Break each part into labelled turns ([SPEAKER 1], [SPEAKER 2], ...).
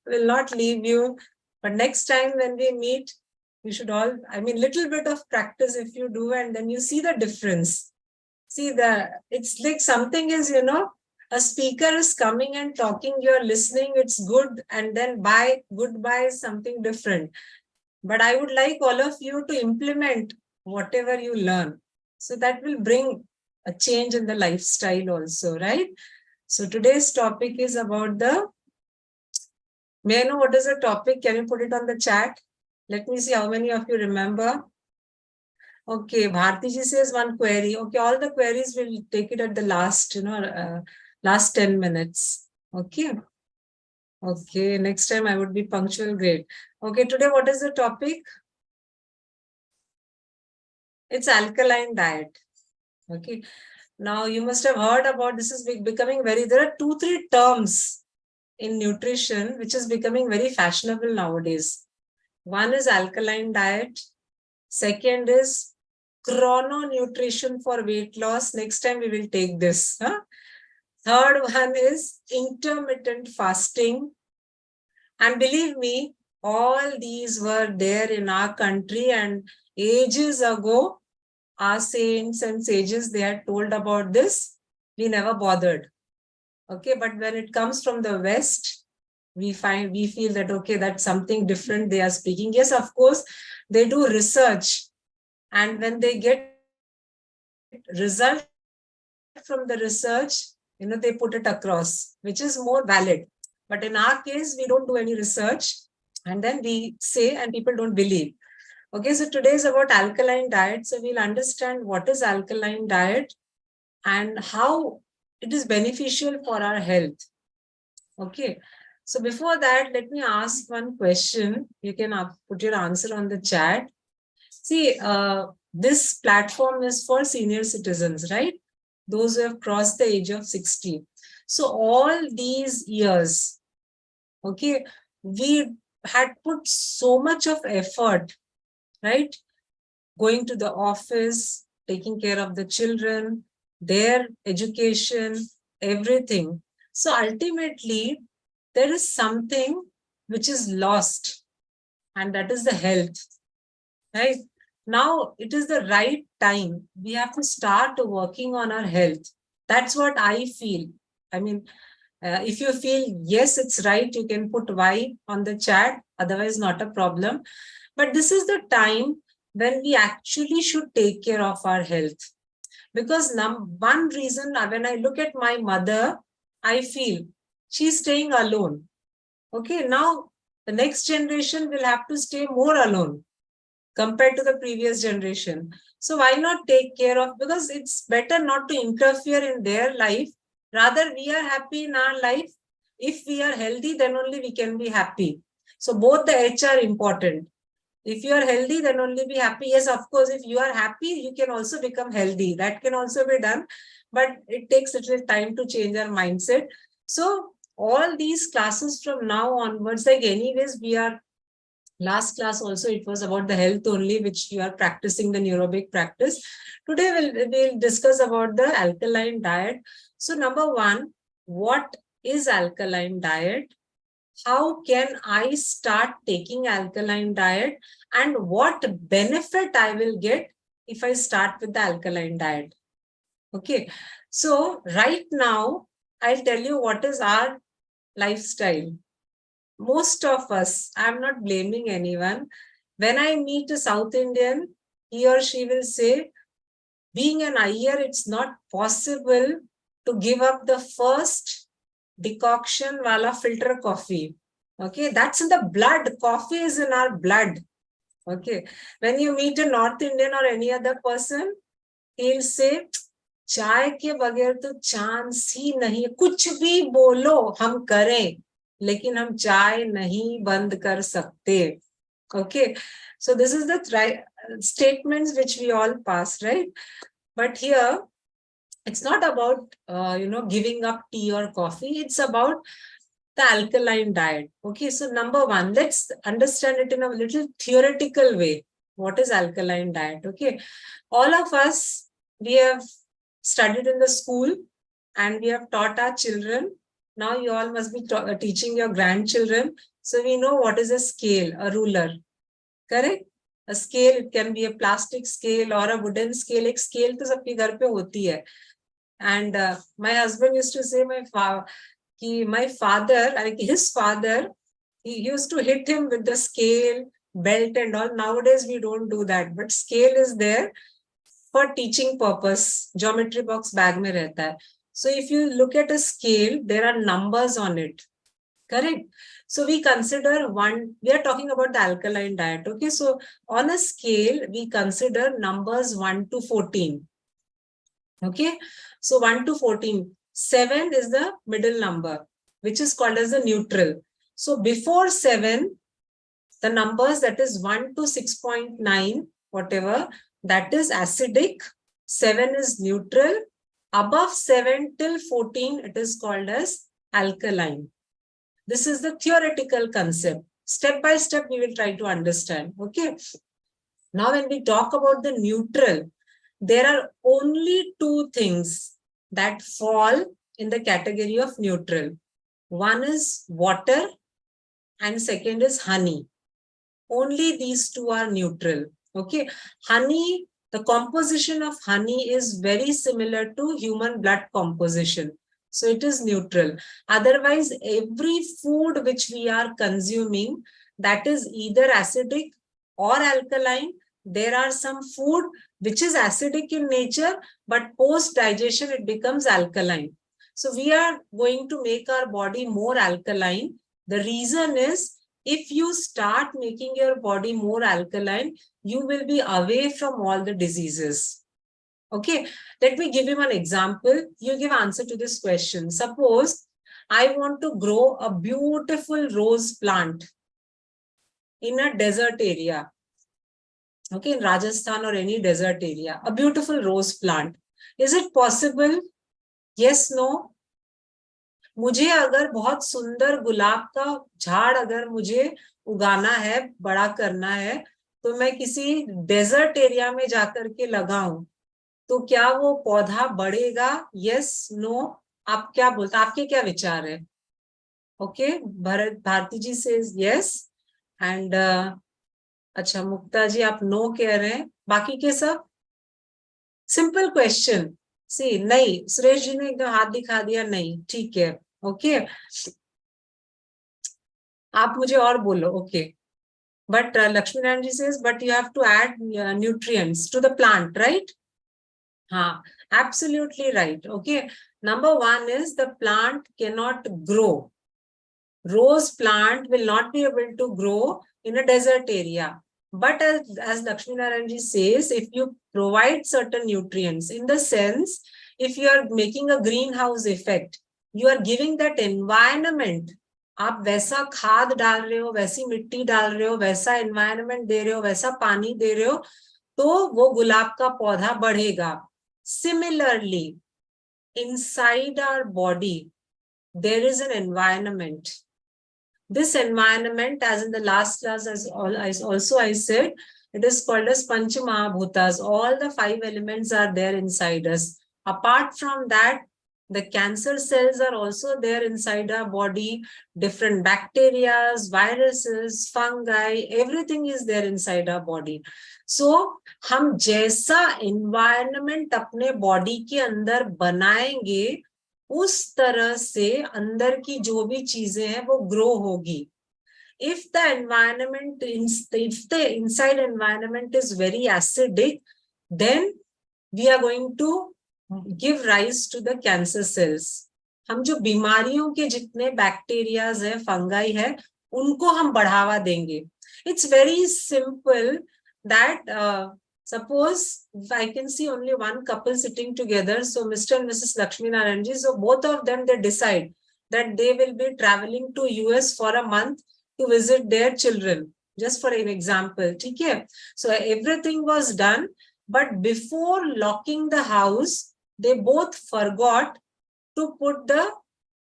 [SPEAKER 1] will not leave you. But next time when we meet, you should all, little bit of practice if you do, and then you see the difference. See, it's like something is, a speaker is coming and talking, you're listening, it's good, and then goodbye is something different. But I would like all of you to implement whatever you learn. So that will bring a change in the lifestyle also, right? So today's topic is about may I know what is the topic? Can you put it on the chat? Let me see how many of you remember. Okay, Bharti ji says one query. Okay, all the queries will take it at the last, last 10 minutes. Okay. Okay, next time I would be punctual. Great. Okay, today what is the topic? It's alkaline diet. Okay. Now you must have heard about this is becoming there are 2-3 terms in nutrition which is becoming very fashionable nowadays. One is alkaline diet. Second is chrononutrition for weight loss. Next time we will take this. Third one is intermittent fasting. And believe me, all these were there in our country, and ages ago, our saints and sages, they had told about this. We never bothered. Okay, but when it comes from the West, we feel that, okay, that's something different they are speaking. Yes, of course, they do research. And when they get result from the research, they put it across, which is more valid. But in our case, we don't do any research. And then we say, and people don't believe. Okay, so today is about alkaline diet. So we'll understand what is alkaline diet and how it is beneficial for our health. Okay, so before that, let me ask one question. You can put your answer on the chat. See, this platform is for senior citizens, right? Those who have crossed the age of 60. So all these years, okay, we had put so much of effort, right? Going to the office, taking care of the children, their education, everything. So ultimately, there is something which is lost, and that is the health, right? Now it is the right time. We have to start working on our health. That's what I feel. If you feel yes, it's right, you can put Y on the chat. Otherwise, not a problem. But this is the time when we actually should take care of our health. Because one reason, when I look at my mother, I feel she's staying alone. Okay, now the next generation will have to stay more alone compared to the previous generation. So why not take care of, because it's better not to interfere in their life. Rather, we are happy in our life. If we are healthy, then only we can be happy. So both the H are important. If you are healthy, then only be happy. Yes, of course, if you are happy, you can also become healthy. That can also be done, but it takes a little time to change our mindset. So all these classes from now onwards, like anyways, we are last class also, it was about the health only, which you are practicing the neurobic practice. Today we'll discuss about the alkaline diet. So number one, what is alkaline diet? How can I start taking alkaline diet, and what benefit I will get if I start with the alkaline diet? Okay, so right now I'll tell you what is our lifestyle. Most of us, I'm not blaming anyone. When I meet a South Indian, he or she will say, being an Iyer, it's not possible to give up the first decoction wala filter coffee. Okay, that's in the blood. Coffee is in our blood. Okay, when you meet a North Indian or any other person, he'll say, चाय के बगैर तो chance ही नहीं, कुछ भी बोलो हम करें, लेकिन हम चाय नहीं बंद कर सकते. Okay, so this is the statements which we all pass, right? But here, it's not about giving up tea or coffee. It's about the alkaline diet. Okay, so number one, let's understand it in a little theoretical way. What is alkaline diet? Okay, all of us, we have studied in the school and we have taught our children Now you all must be teaching your grandchildren. So we know what is a scale, a ruler. Correct? A scale, it can be a plastic scale or a wooden scale. एक scale तो सबके घर पे होती है. And my husband used to say my father, like his father, he used to hit him with the scale, belt and all. Nowadays we don't do that, but scale is there for teaching purpose. Geometry box bag में रहता है. So if you look at a scale, there are numbers on it. Correct? So we consider we are talking about the alkaline diet. Okay, so on a scale, we consider numbers 1 to 14. Okay, so 1 to 14. 7 is the middle number, which is called as the neutral. So before 7, the numbers that is 1 to 6.9, whatever, that is acidic. 7 is neutral. Above 7 till 14, it is called as alkaline. This is the theoretical concept. Step by step, we will try to understand. Okay. Now, when we talk about the neutral, there are only two things that fall in the category of neutral. One is water and second is honey. Only these two are neutral. Okay. Honey, the composition of honey is very similar to human blood composition. So it is neutral. Otherwise, every food which we are consuming, that is either acidic or alkaline. There are some food which is acidic in nature, but post digestion, it becomes alkaline. So we are going to make our body more alkaline. The reason is, if you start making your body more alkaline, you will be away from all the diseases. Okay, let me give you an example. You give answer to this question. Suppose I want to grow a beautiful rose plant in a desert area. Okay, in Rajasthan or any desert area, a beautiful rose plant. Is it possible? Yes, no? मुझे अगर बहुत सुंदर गुलाब का झाड़ अगर मुझे उगाना है, बड़ा करना है, तो मैं किसी डेजर्ट एरिया में जाकर के लगाऊं, तो क्या वो पौधा बढ़ेगा? Yes, no? आप क्या बोलते, आपके क्या विचार है? ओके, भारती जी से यस एंड अच्छा, मुक्ता जी आप नो कह रहे हैं, बाकी के सब सिंपल क्वेश्चन सी नहीं. सुरेश जी ने एकदम हाथ दिखा दिया नहीं. ठीक है, ओके, आप मुझे और बोलो. Okay, but Lakshmi Narayan ji says but you have to add nutrients to the plant, right? हाँ, absolutely right. Okay, number one is the plant cannot grow. Rose plant will not be able to grow in a desert area. But as Lakshmi Narayan ji says, if you provide certain nutrients, in the sense, if you are making a greenhouse effect, you are giving that environment. आप वैसा खाद डाल रहे हो, वैसी मिट्टी डाल रहे हो, वैसा एनवायरनमेंट दे रहे हो, वैसा पानी दे रहे हो, तो वो गुलाब का पौधा बढ़ेगा. Similarly, inside our body, there is an environment. This environment, as in the last class, as also I said, it is called as Pancha Mahabhutas. All the 5 elements are there inside us. Apart from that, the cancer cells are also there inside our body. Different bacteria, viruses, fungi, everything is there inside our body. So, हम जैसा environment अपने body के अंदर बनाएंगे, उस तरह से अंदर की जो भी चीजें हैं वो grow होगी. If the environment, if the inside environment is very acidic, then we are going to give rise to the cancer cells. हम जो बीमारियों के जितने बैक्टीरियाज है, फंगाई है, उनको हम बढ़ावा देंगे. It's very simple that suppose if I can see only one couple sitting together, so Mr. and Mrs. Lakshmi Narayan ji, so both of them, they decide that they will be traveling to US for a month to visit their children, just for an example. Okay? So everything was done, but before locking the house, they both forgot to put the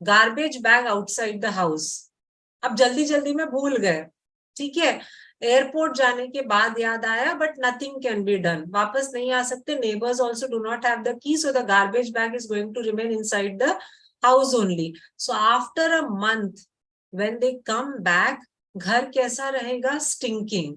[SPEAKER 1] garbage bag outside the house. अब जल्दी जल्दी में भूल गए. ठीक है, airport जाने के बाद याद आया, but nothing can be done. वापस नहीं आ सकते. Neighbors also do not have the key, so the garbage bag is going to remain inside the house only. So after a month, when they come back, घर कैसा रहेगा? Stinking.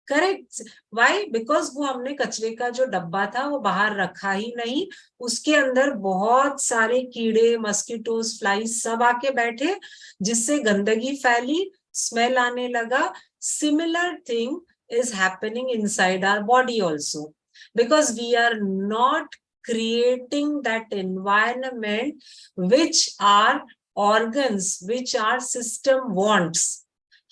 [SPEAKER 1] Correct. Y? Because वो हमने कचरे का जो डब्बा था वो बाहर रखा ही नहीं, उसके अंदर बहुत सारे कीड़े, मस्किटोज, फ्लाइज सब आके बैठे, जिससे गंदगी फैली, स्मेल आने लगा. Similar thing is happening inside our body also, because we are not creating that environment which our organs, which our system wants.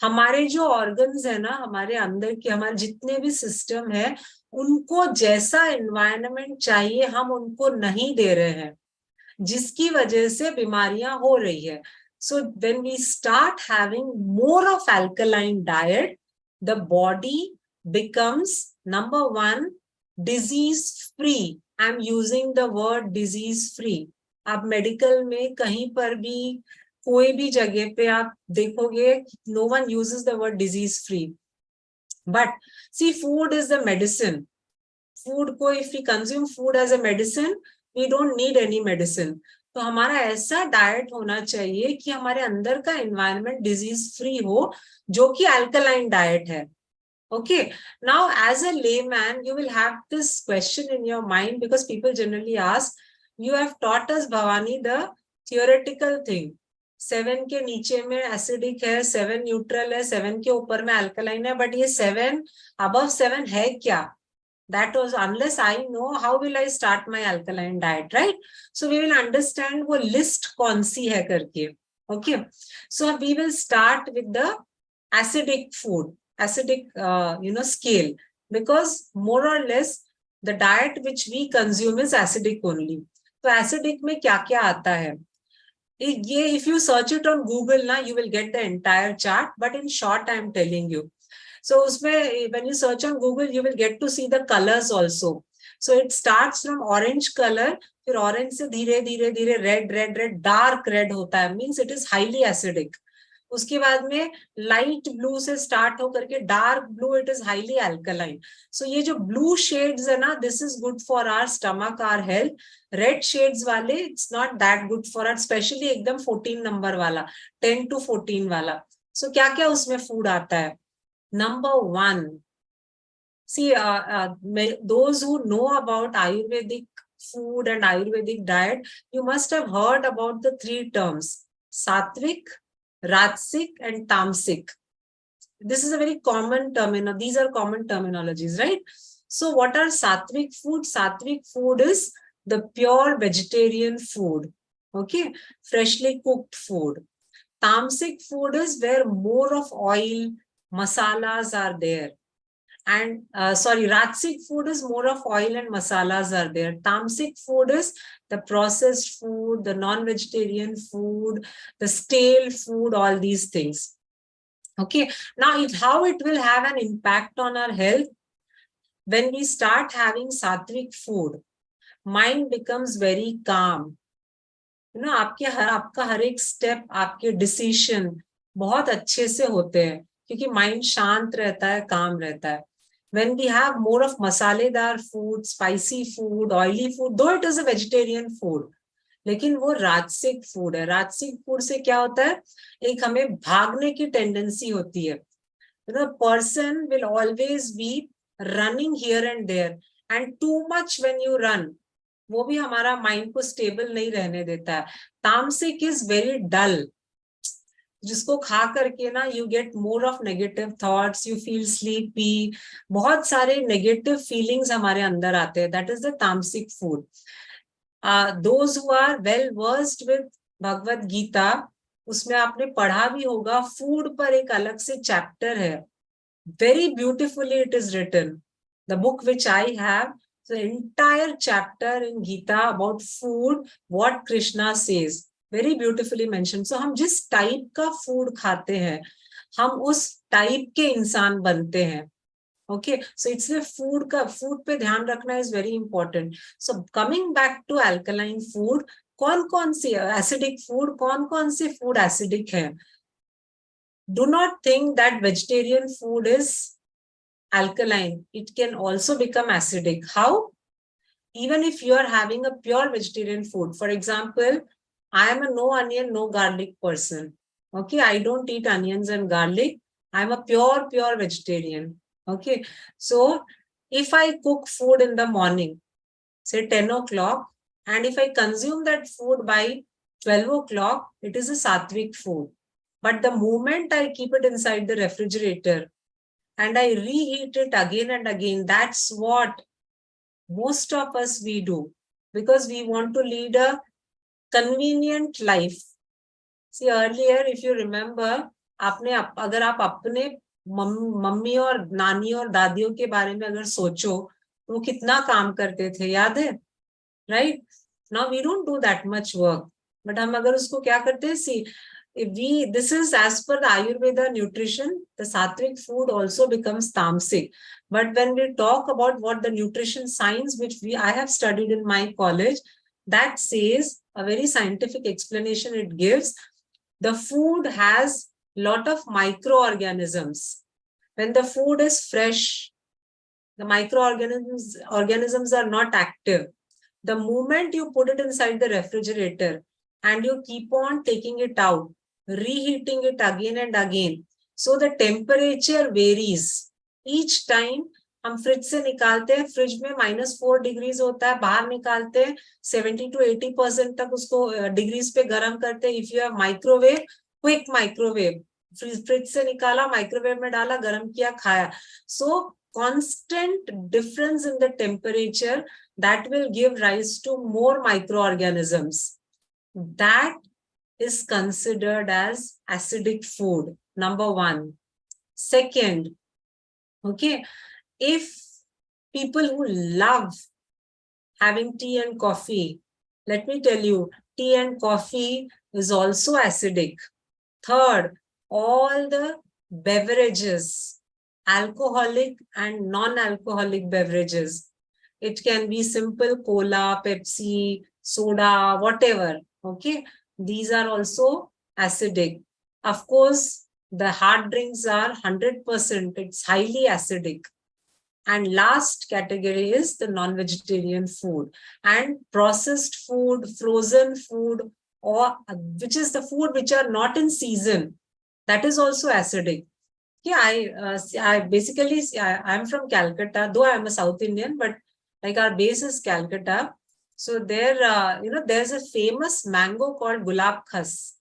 [SPEAKER 1] हमारे जो ऑर्गन्स है ना, हमारे अंदर के हमारे जितने भी सिस्टम है, उनको जैसा एनवायरनमेंट चाहिए हम उनको नहीं दे रहे हैं, जिसकी वजह से बीमारियां हो रही है. So when we start having more of alkaline diet, the body becomes number one disease free. I am using the word disease free. आप मेडिकल में कहीं पर भी कोई भी जगह पे आप देखोगे, no one uses the word disease free. But see food is the medicine. Food को if we consume food as a medicine, we don't need any medicine. तो हमारा ऐसा डाइट होना चाहिए कि हमारे अंदर का एनवायरनमेंट डिजीज फ्री हो, जो कि अल्कलाइन डाइट है. Okay, now as a layman, you will have this question in your mind, because people generally ask, you have taught us, Bhavani, the theoretical thing. 7 के नीचे में एसिडिक है, 7 neutral है, 7 के ऊपर में अल्कलाइन है, बट ये 7 above 7 है क्या? That was, unless I know, how will I start my alkaline diet, right? So we will understand वो list कौन सी है करके. Okay, so we will start with the acidic food, acidic scale, because more or less the diet which we consume is acidic only. तो acidic में क्या क्या आता है ये, if you search it on Google ना, you will get the entire chart, but in short I am telling you. So उसमें when you search on Google, you will get to see the colors also. So it starts from orange color, फिर orange से धीरे धीरे धीरे red dark red होता है, means it is highly acidic. उसके बाद में लाइट ब्लू से स्टार्ट होकर के dark blue, it is highly alkaline. So ये जो ब्लू शेड्स है ना, this is good for our stomach, our health. Red shades वाले it's not that good for our, especially एकदम 14 नंबर वाला, 10 to 14 वाला. सो क्या क्या उसमें फूड आता है? Number 1, see those who know about Ayurvedic food and Ayurvedic diet, you must have heard about the 3 terms: sattvic, Rajasic and Tamasic. This is a very common terminology. These are common terminologies, right? So what are sattvic food? Sattvic food is the pure vegetarian food. Okay, freshly cooked food. Tamasic food is where more of oil, masalas are there. And Rajasic food is more of oil and masalas are there. Tamasic food is the processed food, the non-vegetarian food, the stale food, all these things. Okay, now how it will have an impact on our health? When we start having sattvic food, mind becomes very calm. You know, आपका हर एक step, आपके decision बहुत अच्छे से होते हैं, क्योंकि mind शांत रहता है, काम रहता है. When we have more of masaledar food, spicy food, oily food, though it is a vegetarian food, लेकिन वो राजसिक फूड है. राजसिक फूड से क्या होता है? एक हमें भागने की टेंडेंसी होती है. The person will always be running here and there, and too much when you run, वो भी हमारा माइंड को स्टेबल नहीं रहने देता है. तामसिक इज वेरी डल, जिसको खा करके ना you get more of negative thoughts, you feel sleepy, बहुत सारे नेगेटिव फीलिंग्स हमारे अंदर आते हैं. That is the tamasic food. Those who are well versed with Bhagavad Gita, उसमें आपने पढ़ा भी होगा, फूड पर एक अलग से चैप्टर है. Very beautifully it is written. The book which I have, the entire chapter in Gita about food, what Krishna says, very beautifully mentioned. So हम जिस टाइप का फूड खाते हैं, हम उस टाइप के इंसान बनते हैं. Okay, so इसलिए फूड पे ध्यान रखना is very important. So coming back to alkaline food, कौन सी acidic food, कौन सी food acidic है? Do not think that vegetarian food is alkaline. It can also become acidic. How? Even if you are having a pure vegetarian food, for example, I am a no onion, no garlic person. Okay, I don't eat onions and garlic. I'm a pure vegetarian. Okay, so if I cook food in the morning, say 10 o'clock, and if I consume that food by 12 o'clock, it is a sattvic food. But the moment I keep it inside the refrigerator and I reheat it again and again, that's what most of us we do, because we want to lead a convenient life. See, earlier, if you remember, अगर आप अपने mummy और नानी और दादियों के बारे में अगर सोचो, तो वो कितना काम करते थे, याद है? Right? Now we don't do that much work. But हम अगर उसको क्या करते हैं, see, this is as per the Ayurveda nutrition, the sattvic food also becomes tamasic. But when we talk about what the nutrition science, which I have studied in my college, that says a very scientific explanation it gives. The food has lot of microorganisms. When the food is fresh, the microorganisms are not active. The moment you put it inside the refrigerator and you keep on taking it out, reheating it again and again, so the temperature varies. Each time हम fridge से निकालते हैं, fridge में -4 degrees होता है, बाहर निकालते हैं 70 to 80% तक उसको डिग्रीज पे गर्म करते हैं. If you have microwave, quick microwave, fridge से निकाला, माइक्रोवेव में डाला, गर्म किया, खाया. सो constant difference in the temperature, that will give rise to more microorganisms. That is considered as acidic food, number one. Second, okay, if people who love having tea and coffee, let me tell you, tea and coffee is also acidic. Third, all the beverages, alcoholic and non-alcoholic beverages. It can be simple cola, Pepsi, soda, whatever. Okay, these are also acidic. Of course, the hard drinks are 100%. It's highly acidic. And last category is the non-vegetarian food and processed food, frozen food, or which is the food which are not in season. That is also acidic. Yeah, I basically, I'm from Calcutta, though I'm a South Indian, but like our base is Calcutta. So there, there's a famous mango called gulab khas,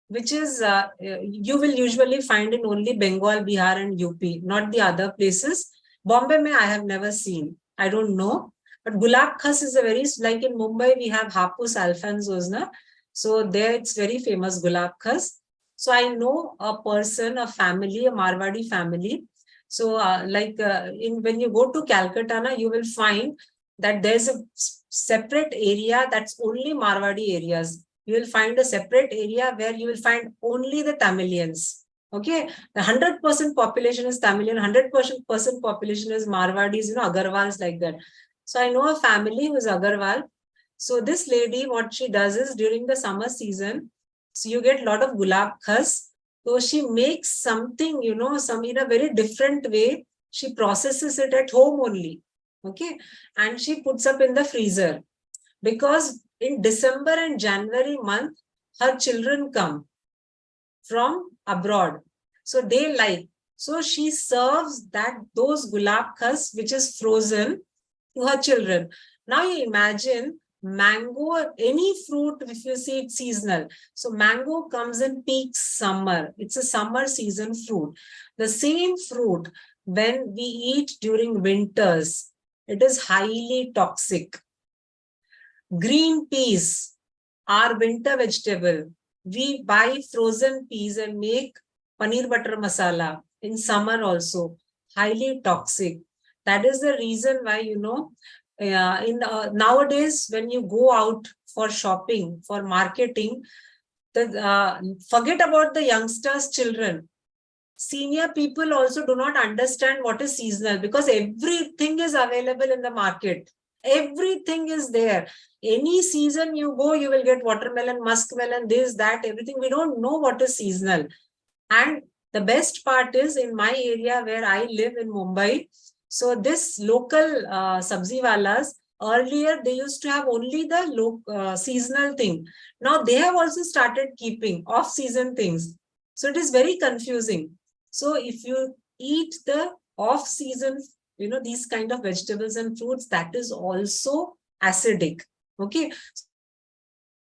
[SPEAKER 1] which is, you will usually find in only Bengal, Bihar and UP, not the other places. Bombay mein I have never seen. I don't know. But gulab khas is a very, like in Mumbai, we have Hapus Alfonsos, na? So there it's very famous gulab khas. So I know a person, a family, a Marwadi family. So when you go to Calcutta, na, you will find that there's a separate area that's only Marwadi areas. You will find a separate area where you will find only the Tamilians. Okay, the 100% population is Tamilian, 100% population is Marwadis, Agarwals like that. So I know a family who is Agarwal. So this lady, what she does is during the summer season, so you get a lot of gulab khas. So she makes something, some in a very different way. She processes it at home only. Okay, and she puts up in the freezer, because in December and January month, her children come from abroad. So they like. So she serves those gulab khas, which is frozen, to her children. Now you imagine mango, any fruit, if you see it's seasonal. So mango comes in peak summer. It's a summer season fruit. The same fruit, when we eat during winters, it is highly toxic. Green peas are winter vegetable. We buy frozen peas and make paneer butter masala in summer also. Highly toxic. That is the reason why, nowadays, when you go out for shopping, for marketing, forget about the youngsters, children. Senior people also do not understand what is seasonal, because everything is available in the market. Everything is there. Any season you go, you will get watermelon, muskmelon, this, that, everything. We don't know what is seasonal. And the best part is, in my area where I live in Mumbai, so this local sabzi walas, Earlier, they used to have only the seasonal thing. Now they have also started keeping off-season things. So it is very confusing. So if you eat the off-season, these kind of vegetables and fruits, that is also acidic. Okay.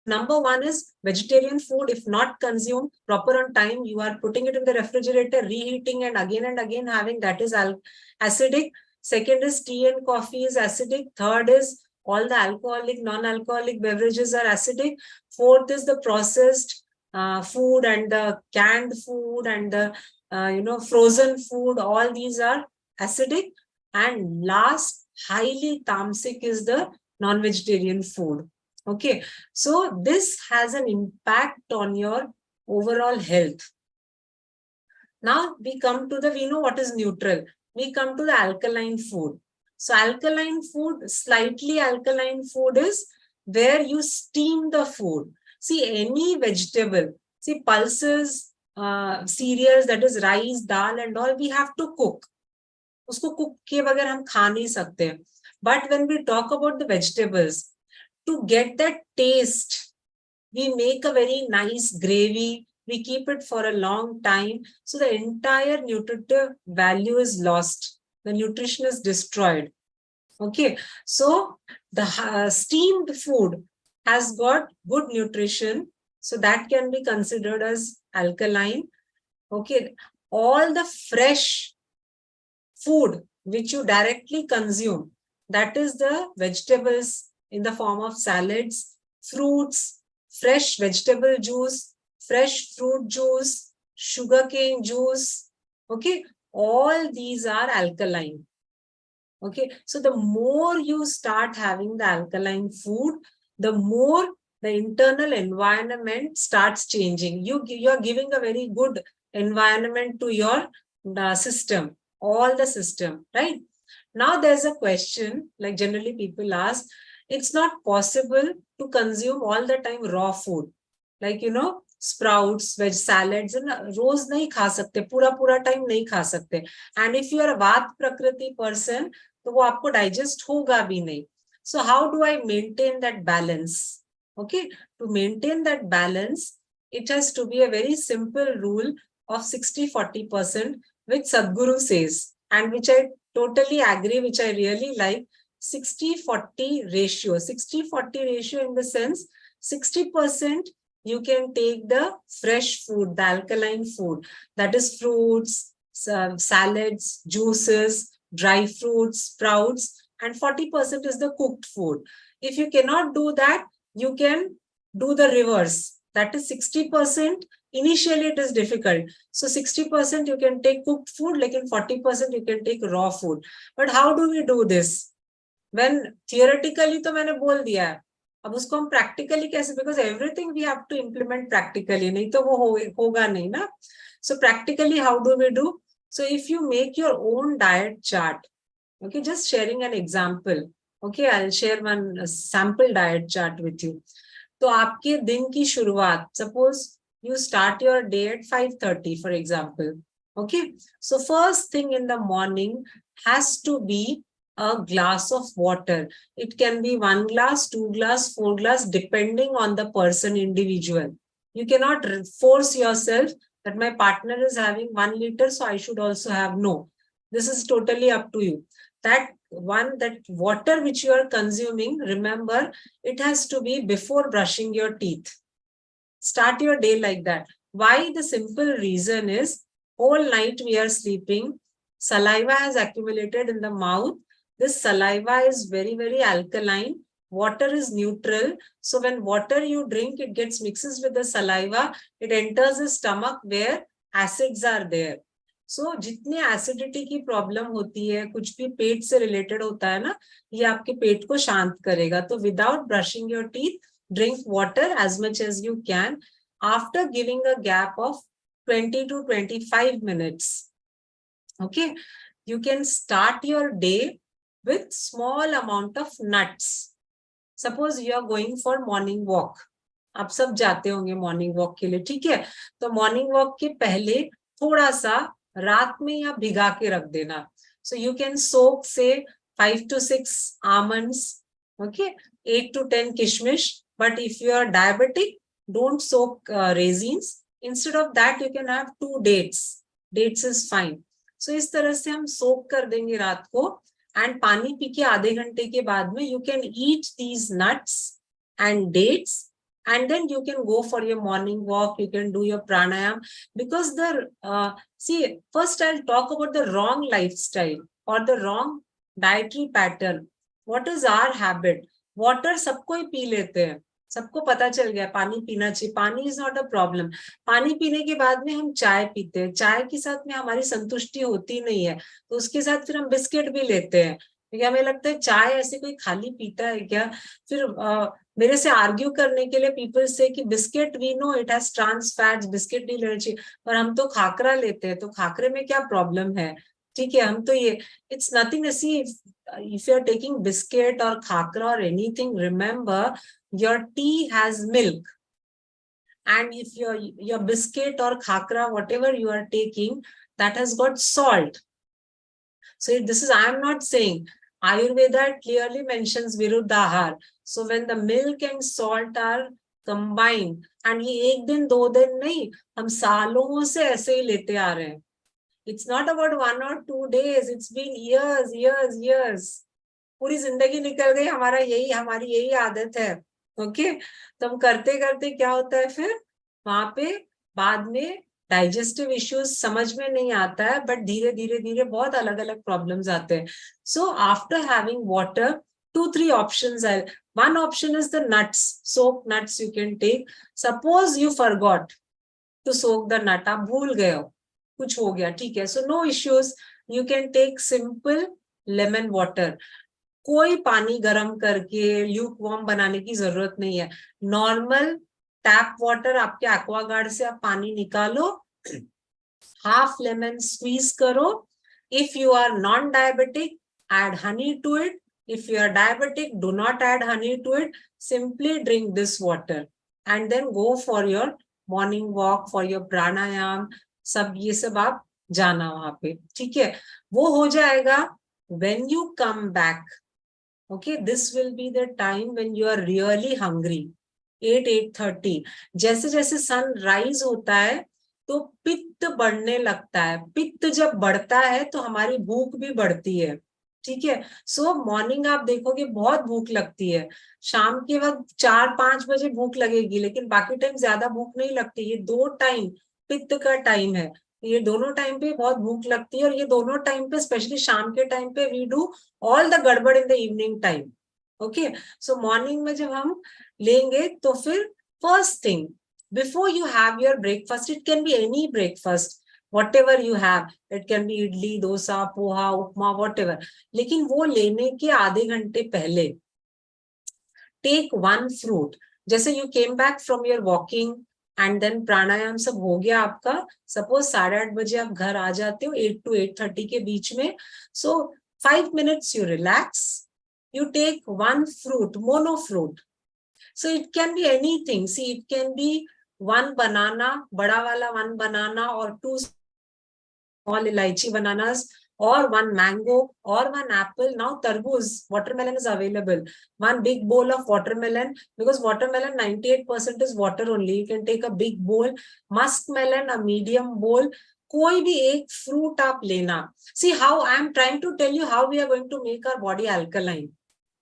[SPEAKER 1] Number one is vegetarian food, if not consumed proper on time, you are putting it in the refrigerator, reheating and again having, that is acidic. Second is tea and coffee is acidic. Third is all the alcoholic, non-alcoholic beverages are acidic. Fourth is the processed food and the canned food and the frozen food. All these are acidic. And last, highly tamasic is the non-vegetarian food. Okay, so this has an impact on your overall health. Now we know what is neutral. We come to the alkaline food. So alkaline food, slightly alkaline food is where you steam the food. See, any vegetable, see pulses, cereals, that is rice, dal and all, we have to cook. उसको cook के बगैर हम खा नहीं सकते. But when we talk about the vegetables, to get that taste, we make a very nice gravy, we keep it for a long time. So the entire nutritive value is lost. The nutrition is destroyed. Okay. So the steamed food has got good nutrition. So that can be considered as alkaline. Okay. All the fresh food which you directly consume, that is the vegetables in the form of salads, fruits, fresh vegetable juice, fresh fruit juice, sugarcane juice. Okay, all these are alkaline. Okay, so the more you start having the alkaline food, the more the internal environment starts changing. You are giving a very good environment to your system, all the system, right? Now there's a question, like generally people ask, it's not possible to consume all the time raw food, like sprouts, veg salads, and रोज नहीं खा सकते, पूरा time नहीं खा सकते. And if you are a वात प्रकृति person, तो वो आपको digest होगा भी नहीं. So how do I maintain that balance? Okay, to maintain that balance, it has to be a very simple rule of 60-40%, which Sadhguru says, and which I totally agree, which I really like. 60-40 ratio. 60-40 ratio in the sense 60% you can take the fresh food, the alkaline food, that is fruits, salads, juices, dry fruits, sprouts, and 40% is the cooked food. If you cannot do that, you can do the reverse. That is 60%. Initially, it is difficult. So 60% you can take cooked food, like in 40% you can take raw food. But how do we do this? When theoretically तो मैंने बोल दिया है, अब उसको हम practically कैसे, because everything we have to implement practically, नहीं तो वो होगा नहीं ना. So practically how do we do? So if you make your own diet chart, okay, just sharing an example, okay, I'll share one sample diet chart with you. तो आपके दिन की शुरुआत, suppose you start your day at 5:30, for example. Okay, so first thing in the morning has to be a glass of water. It can be 1 glass, 2 glass, 4 glass, depending on the person, individual. You cannot force yourself that my partner is having 1 liter, so I should also have. No, this is totally up to you. That water which you are consuming, remember, it has to be before brushing your teeth. Start your day like that. Why? The simple reason is, whole night we are sleeping, saliva has accumulated in the mouth. This saliva is very, very alkaline. Water is neutral. So when water you drink, it gets mixes with the saliva. It enters the stomach where acids are there. So जितनी acidity की problem होती है, कुछ भी पेट से related होता है ना, ये आपके पेट को शांत करेगा. तो without brushing your teeth, drink water as much as you can after giving a gap of 20 to 25 minutes. Okay, you can start your day with small amount of nuts. Suppose you are going for morning walk. आप सब जाते होंगे morning walk के लिए, ठीक है? तो morning walk के पहले थोड़ा सा रात में या भिगा के रख देना. So you can soak say 5 to 6 almonds Okay, 8 to 10 kishmish. But if you are diabetic, don't soak raisins. Instead of that, you can have 2 dates. Dates is fine. So इस तरह से हम soak कर देंगे रात को, and पानी P के आधे घंटे के बाद में you can eat these nuts and dates, and then you can go for your morning walk. You can do your pranayam, because the see, first I'll talk about the wrong lifestyle or the wrong dietary pattern. What is our habit? Water सबको ही P लेते हैं, सबको पता चल गया पानी पीना चाहिए. पानी इज नॉट अ प्रॉब्लम. पानी पीने के बाद में हम चाय पीते हैं. चाय के साथ में हमारी संतुष्टि होती नहीं है, तो उसके साथ फिर हम बिस्किट भी लेते हैं, क्योंकि हमें लगता है चाय ऐसे कोई खाली पीता है क्या. फिर मेरे से आर्ग्यू करने के लिए पीपल से कि biscuit, we know it has trans fats, biscuit नहीं लेना चाहिए, पर हम तो खाकरा लेते हैं, तो खाकरे में क्या प्रॉब्लम है. ठीक है, हम तो ये, it's nothing. See, if you are taking biscuit or khakra or anything, remember your tea has milk, and if your biscuit or khakra, whatever you are taking, that has got salt. So this is, I am not saying, Ayurveda clearly mentions viruddhahar. So when the milk and salt are combined, and ये एक दिन दो दिन नहीं, हम सालों से ऐसे ही लेते आ रहे हैं. It's not about 1 or 2 days. It's been years. पूरी जिंदगी निकल गई, हमारी यही आदत है. ओके, तो हम करते करते क्या होता है, फिर वहां पे बाद में डाइजेस्टिव इश्यूज समझ में नहीं आता है, बट धीरे धीरे बहुत अलग अलग प्रॉब्लम्स आते हैं. So after having water, 2-3 options are. One option is the nuts. Soak nuts you can take. Suppose you forgot to soak the nut, आप भूल गए हो, कुछ हो गया, ठीक है, so no issues. You can take simple lemon water. कोई पानी गर्म करके ल्यूक वार्म बनाने की जरूरत नहीं है. नॉर्मल टैप वाटर, आपके एक्वागार्ड से आप पानी निकालो, हाफ लेमन स्क्वीज करो. If you are non diabetic, add honey to it. If you are diabetic, do not add honey to it. Simply drink this water and then go for your morning walk, for your pranayam. सब ये सब आप जाना वहां पे, ठीक है, वो हो जाएगा. When you come back, okay, this will be the time when you are really hungry. 8-8:30, जैसे जैसे सन राइज होता है तो पित्त बढ़ने लगता है. पित्त जब बढ़ता है तो हमारी भूख भी बढ़ती है. ठीक है, सो मॉर्निंग आप देखोगे बहुत भूख लगती है. शाम के वक्त 4-5 बजे भूख लगेगी, लेकिन बाकी टाइम ज्यादा भूख नहीं लगती. ये 2 टाइम पित्त का टाइम है. ये दोनों टाइम पे बहुत भूख लगती है, और ये दोनों टाइम पे, स्पेशली शाम के टाइम पे, वी डू ऑल द गड़बड़ in the evening time. Okay, so morning में जब हम लेंगे तो फिर first thing, before you have your breakfast, it can be any breakfast, whatever you have, it can be idli, dosa, poha, upma, whatever, लेकिन वो लेने के आधे घंटे पहले take one fruit. जैसे you came back from your walking and then प्राणायाम सब हो गया आपका, सपोज 8:30 बजे आप घर आ जाते हो, 8 to 8:30 के बीच में, so 5 minutes you relax, you take one fruit, mono fruit. So it can be anything. See, it can be one banana, बड़ा वाला one banana, or 2 small elaichi bananas, or one mango, or one apple. Now tarboos, watermelon is available. One big bowl of watermelon, because watermelon 98% is water only. You can take a big bowl. Muskmelon, a medium bowl. कोई भी एक fruit आप लेना. See how I am trying to tell you how we are going to make our body alkaline.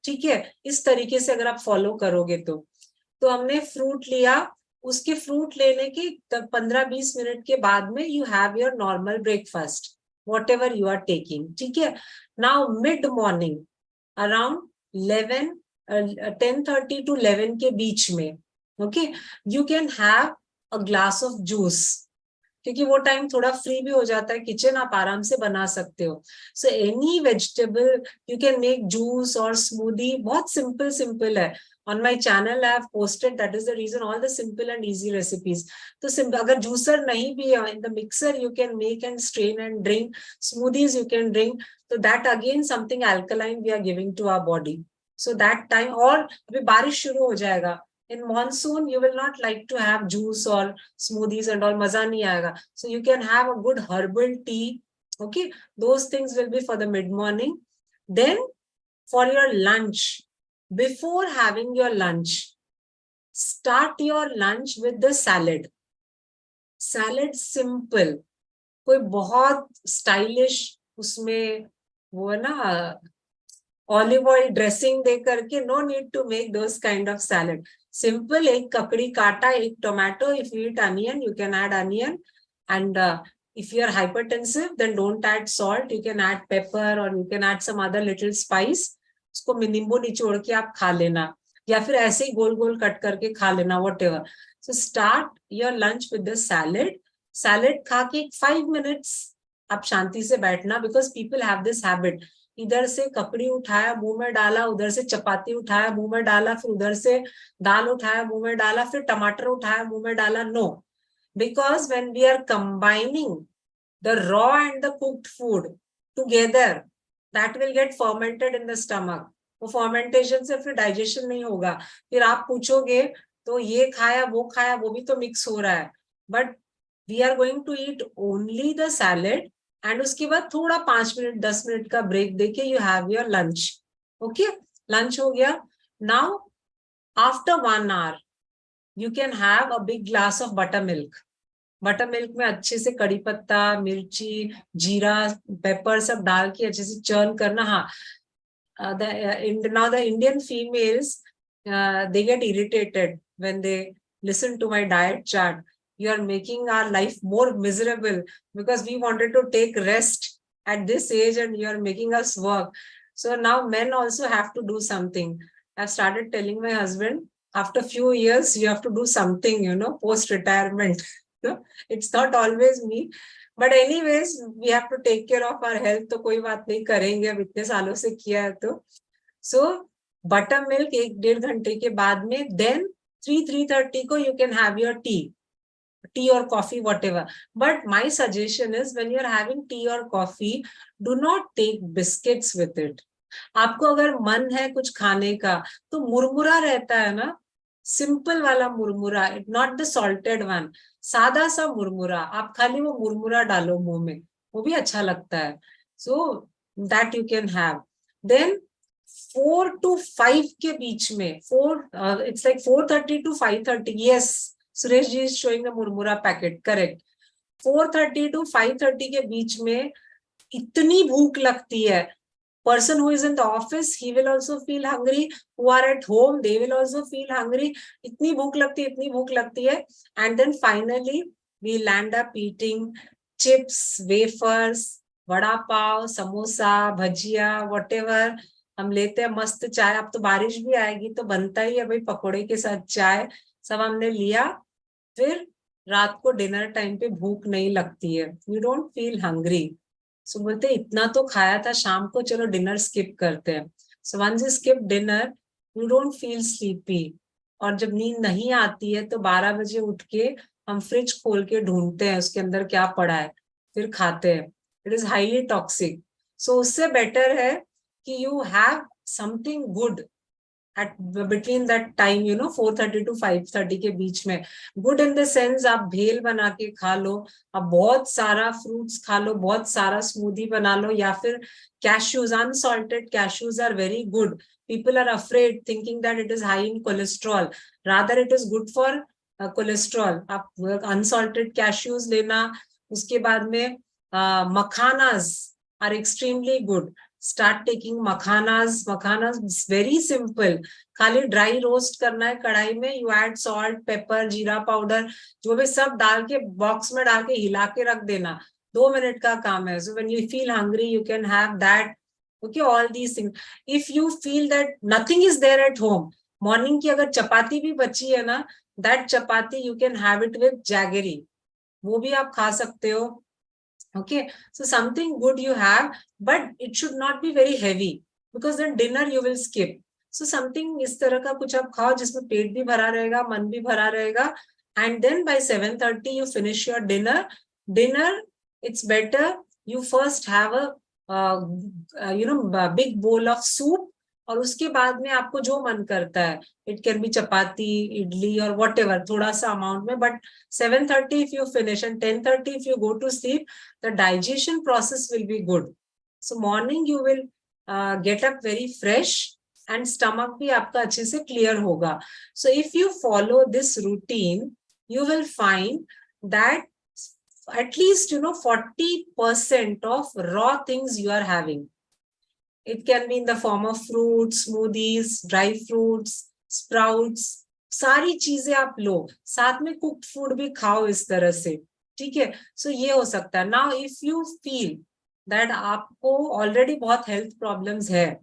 [SPEAKER 1] ठीक है, इस तरीके से अगर आप फॉलो करोगे तो हमने फ्रूट लिया, उसके फ्रूट लेने के 15-20 मिनट के बाद में you have your normal breakfast, whatever you are taking. ठीक है, now mid morning around 10:30 to 11 के बीच में, okay, you can have a glass of juice, क्योंकि वो टाइम थोड़ा फ्री भी हो जाता है, किचन आप आराम से बना सकते हो. So any vegetable you can make juice और स्मूदी, बहुत सिंपल है. On my channel I have posted, that is the reason, all the simple and easy recipes. तो simple, अगर जूसर नहीं भी है, in the mixer you can make and strain and drink. Smoothies you can drink. So that again something alkaline we are giving to our body. So that time, और अभी बारिश शुरू हो जाएगा. In monsoon you will not like to have juice or smoothies and all, मजा नहीं आएगा. So you can have a good herbal tea. Okay, those things will be for the mid morning. Then for your lunch, Before having your lunch, start your lunch with the salad. Salad simple. कोई बहुत stylish उसमें वो है ना olive oil dressing दे करके, no need to make those kind of salad. Simple, एक ककड़ी काटा, एक tomato, if you eat onion you can add onion, and if you are hypertensive then don't add salt, you can add pepper or you can add some other little spice. उसको नींबू निचोड़ के आप खा लेना, या फिर ऐसे ही गोल गोल कट करके खा लेना, whatever. So start your lunch with the salad. Salad खा के 5 minutes आप शांति से बैठना, because people have this habit, इधर से ककड़ी उठाया मुंह में डाला, उधर से चपाती उठाया मुंह में डाला, फिर उधर से दाल उठाया मुंह में डाला, फिर टमाटर उठाया मुंह में डाला. No, because when we are combining the raw and the cooked food together, that will get fermented in the stomach. वो fermentation से फिर digestion नहीं होगा. फिर आप पूछोगे तो ये खाया वो भी तो mix हो रहा है. But we are going to eat only the salad, and उसके बाद थोड़ा 5 मिनट 10 मिनट का ब्रेक देके you have your lunch. Okay, lunch हो गया. Now after 1 hour you can have a big glass of buttermilk. Buttermilk में अच्छे से कड़ी पत्ता, मिर्ची, जीरा, पेपर सब डाल के अच्छे से चर्न करना. हाँ, now the Indian females they get irritated when they listen to my diet chart. You are making our life more miserable because we wanted to take rest at this age and you are making us work. So now men also have to do something. I've started telling my husband, after few years you have to do something, post retirement. It's not always me, but anyways we have to take care of our health. तो कोई बात नहीं, करेंगे, अब इतने सालों से किया है तो. So buttermilk 1-1.5 घंटे के बाद में, then 3-3:30 को you can have your tea or coffee, whatever. But my suggestion is when you are having tea or coffee, do not take biscuits with it. आपको अगर मन है कुछ खाने का तो मुरमुरा रहता है ना, सिंपल वाला मुरमुरा, नॉट द सॉल्टेड वन, सादा सा मुरमुरा, आप खाली वो मुरमुरा डालो मुंह में, वो भी अच्छा लगता है. So that you can have. Then 4 to 5 के बीच में, it's like 4:30 to 5:30. yes, Suresh ji is showing a murmura packet, correct. 4:30 to 5:30 के बीच में इतनी भूख लगती है. Person who is in the office, he will also feel hungry. Who are at home, they will also feel hungry. इतनी भूख लगती है. And then finally, we land up eating chips, wafers, vada pav, samosa, bhajiya, whatever. हम लेते हैं मस्त चाय. अब तो बारिश भी आएगी तो बनता ही है भाई पकोड़े के साथ चाय. सब हमने लिया, फिर रात को डिनर टाइम पे भूख नहीं लगती है. You don't feel hungry. सो बोलते इतना तो खाया था शाम को, चलो डिनर स्किप करते हैं. So once you skip dinner you don't feel sleepy. और जब नींद नहीं आती है तो 12 बजे उठ के हम फ्रिज खोल के ढूंढते हैं उसके अंदर क्या पड़ा है, फिर खाते हैं. It is highly toxic. So उससे बेटर है कि you have something good at between that time, 4:30 to 5:30 के बीच में. गुड इन द सेंस आप भेल बना के खा लो, आप बहुत सारा फ्रूट्स खा लो, बहुत सारा स्मूदी बना लो, या फिर cashews, unsalted cashews are very good. People are afraid thinking that it is high in cholesterol. Rather it is good for cholesterol. आप unsalted cashews लेना. उसके बाद में मखानास are extremely good. Start taking makhanas. Makhanas is very simple. खाली dry roast करना है कढ़ाई में. You add salt, pepper, जीरा पाउडर, जो भी सब डाल के बॉक्स में डाल के हिला के रख देना. 2 मिनट का काम है. So when you feel hungry, you can have that. Okay, all these things. If you feel that nothing is there at home, morning की अगर चपाती भी बची है ना, that chapati you can have it with jaggery. वो भी आप खा सकते हो. Okay, so something good you have, but it should not be very heavy because then dinner you will skip. So something इस तरह का कुछ आप खाओ जिसमें पेट भी भरा रहेगा, मन भी भरा रहेगा. And then by 7:30 you finish your dinner. It's better you first have a big bowl of soup, और उसके बाद में आपको जो मन करता है, इट कैन बी चपाती, इडली और वट एवर, थोड़ा सा अमाउंट में. But 7:30 if you finish and 10:30 if you go to sleep, the digestion process will be good. So morning you will get up very fresh and stomach भी आपका अच्छे से clear होगा. So if you follow this routine you will find that at least 40% of raw things you are having. It can be in the form of fruits, smoothies, dry fruits, sprouts. सारी चीजें आप लो, साथ में cooked food भी खाओ इस तरह से. ठीक है, सो ये हो सकता है. Now if you feel that आपको ऑलरेडी बहुत हेल्थ प्रॉब्लम्स है,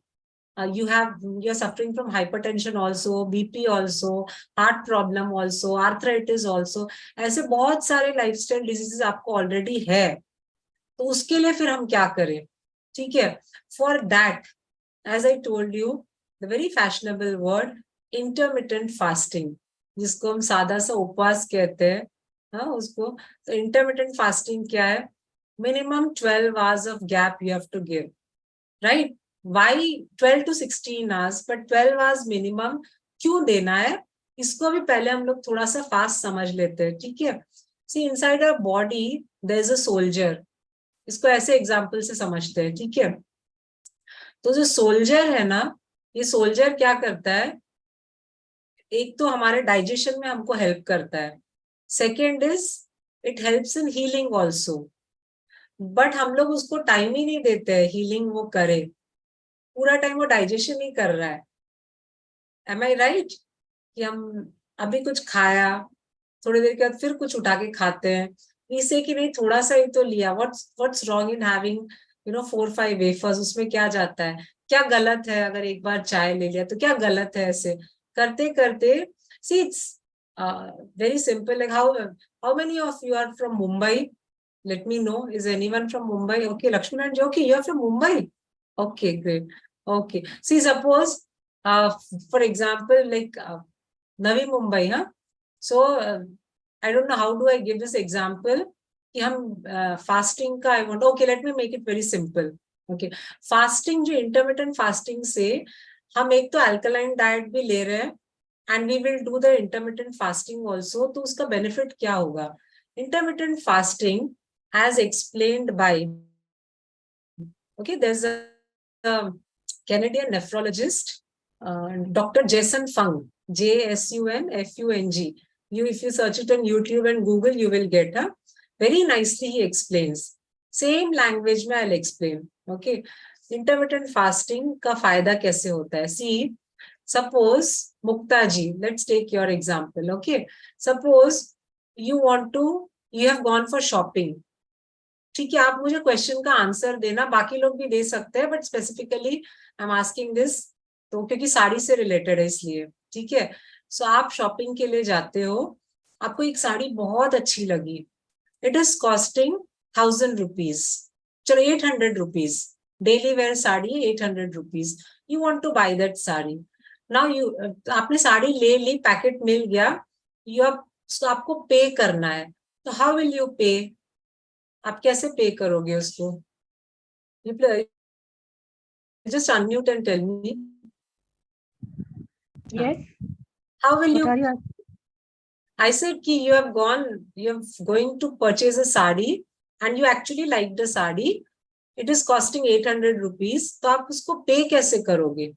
[SPEAKER 1] you're suffering from hypertension also, BP also, heart problem also, arthritis also, ऐसे बहुत सारे लाइफस्टाइल डिजीजेस आपको ऑलरेडी है, तो उसके लिए फिर हम क्या करें? ठीक है, for that as I told you the very fashionable word intermittent fasting, जिसको हम सादा सा उपवास कहते हैं. हाँ, उसको तो इंटरमिटेंट फास्टिंग क्या है? Minimum 12 hours of gap you have to give, right? Why 12 to 16 hours, but 12 hours minimum क्यों देना है? इसको भी पहले हम लोग थोड़ा सा फास्ट समझ लेते हैं. ठीक है, see inside our body there is a soldier. इसको ऐसे एग्जांपल से समझते हैं. ठीक है, तो जो सोल्जर है ना, ये सोल्जर क्या करता है? एक तो हमारे डाइजेशन में हमको हेल्प करता है, second is it helps in healing also. But हम लोग उसको टाइम ही नहीं देते हैं हीलिंग वो करे. पूरा टाइम वो डाइजेशन ही कर रहा है. एम आई राइट? कि हम अभी कुछ खाया, थोड़ी देर के बाद फिर कुछ उठा के खाते हैं, इसे कि नहीं थोड़ा सा ही तो लिया. What's wrong in having 4-5 wafers? उसमें क्या जाता है? क्या गलत है अगर एक बार चाय ले लिया? तो क्या गलत है? ऐसे करते करते see it's very simple. Like how many of you are from Mumbai? Let me know. Is anyone from Mumbai? Okay, Lakshminarayan ji, okay, you are from Mumbai. Okay, great. Okay. See, suppose, for example, like Navi Mumbai, huh? So, I don't know how do I give this example. कि हम fasting का I want. Okay, let me make it very simple. Okay, fasting जो intermittent fasting से हम एक तो alkaline diet भी ले रहे हैं, and we will do the intermittent fasting also. तो उसका benefit क्या होगा? Intermittent fasting, as explained by, okay, there's a Canadian nephrologist, Dr. Jason Fung, Jasunfung. If you search it on YouTube and Google, you will get her. Very nicely he explains. Same language में I'll explain. Okay, intermittent fasting का फायदा कैसे होता है? See, suppose Mukta ji, let's take your example. Okay, suppose you have gone for shopping. ठीक है, आप मुझे क्वेश्चन का आंसर देना, बाकी लोग भी दे सकते हैं, but specifically I am asking this तो क्योंकि साड़ी से रिलेटेड है इसलिए. ठीक है, सो आप शॉपिंग के लिए जाते हो, आपको एक साड़ी बहुत अच्छी लगी, इट इज कॉस्टिंग 1000 रुपीज, चलो 800 rupees, daily wear sari 800 rupees. You want two by that sari. Now आपने साड़ी ले ली, पैकेट मिल गया, आपको पे करना है. तो हाउ विल यू पे? आप कैसे पे करोगे उसको? Just unmute and tell me.
[SPEAKER 2] Yes.
[SPEAKER 1] How will you? I said कि you have going to purchase a sari and you actually like the sari. It is costing 800 rupees. तो आप उसको पे कैसे करोगे?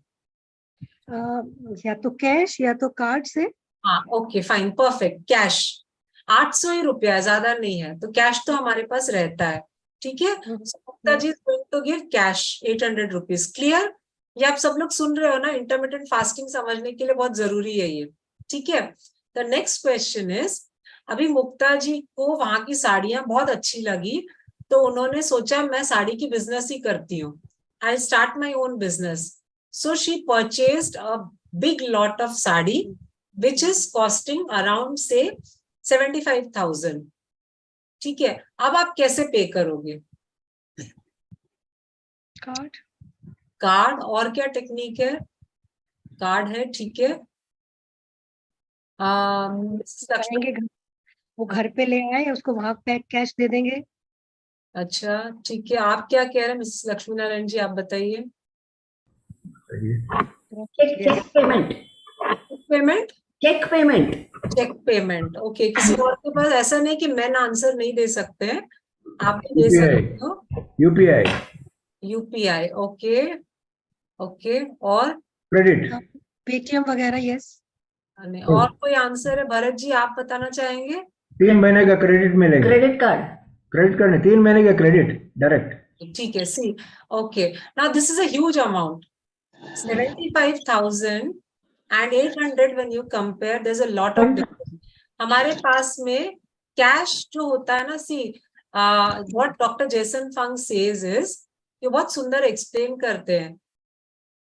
[SPEAKER 2] या तो कैश या तो कार्ड से.
[SPEAKER 1] हाँ, ओके, फाइन, परफेक्ट. कैश 800 ही रुपया, ज्यादा नहीं है, तो कैश तो हमारे पास रहता है. ठीक है, Mukta ji going to give cash 800 rupees. Clear? ये आप सब लोग सुन रहे हो ना? इंटरमिटेंट फास्टिंग समझने के लिए बहुत जरूरी है ये. ठीक है, द नेक्स्ट क्वेश्चन इज, अभी मुक्ता जी को वहां की साड़ियां बहुत अच्छी लगी, तो उन्होंने सोचा मैं साड़ी की बिजनेस ही करती हूँ, I start my own business. So she purchased a big lot of sari which is costing around say 75,000. ठीक है, अब आप कैसे पे करोगे? कार्ड और क्या टेक्निक है? कार्ड है, ठीक है.
[SPEAKER 2] वो घर पे ले आए, उसको वहां पे कैश दे देंगे.
[SPEAKER 1] अच्छा, ठीक है. आप क्या कह रहे हैं मिसेस लक्ष्मी नारायण जी? आप बताइए. Cheque payment. ओके, किसी और के पास ऐसा नहीं कि मैन आंसर नहीं दे सकते हैं, आप भी दे सकते हो. यूपीआई. ओके, और
[SPEAKER 3] क्रेडिट,
[SPEAKER 2] पेटीएम वगैरह, यस।
[SPEAKER 1] और कोई आंसर है? भरत जी आप बताना चाहेंगे?
[SPEAKER 3] 3 महीने का क्रेडिट मिलेगा।
[SPEAKER 4] क्रेडिट कार्ड,
[SPEAKER 3] क्रेडिट कार्ड नहीं, 3 महीने का क्रेडिट डायरेक्ट।
[SPEAKER 1] ठीक है, see, okay, now this is a huge amount, 75,000 and 800 when you compare, there's a lot of difference. हमारे पास में कैश जो होता है ना, सी, what Dr. Jason Fung says is, ये बहुत सुंदर एक्सप्लेन करते हैं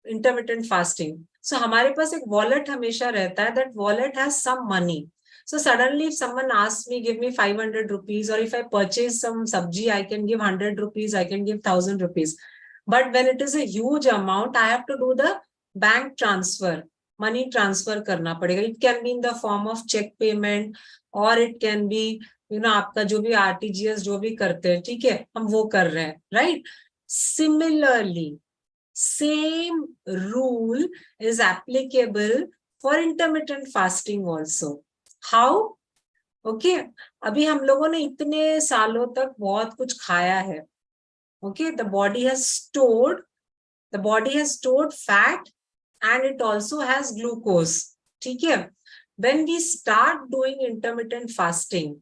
[SPEAKER 1] इंटरमिटेंट फास्टिंग। सो हमारे पास एक वॉलेट हमेशा रहता है, that wallet has some money. So suddenly if someone asks me, give me 500 rupees, or if I purchase some sabji, I can give 100 rupees, I can give 1000 rupees. But when it is a huge amount, I have to do the bank transfer, money transfer करना पड़ेगा. It can be in the form of check payment, or it can be, you know, आपका जो भी RTGS जो भी करते हैं, ठीक है, हम वो कर रहे हैं, right? Similarly, same rule is applicable for intermittent fasting also. How? Okay, अभी हम लोगों ने इतने सालों तक बहुत कुछ खाया है. Okay, the body has stored fat and it also has glucose. ठीक है? When we start doing intermittent fasting,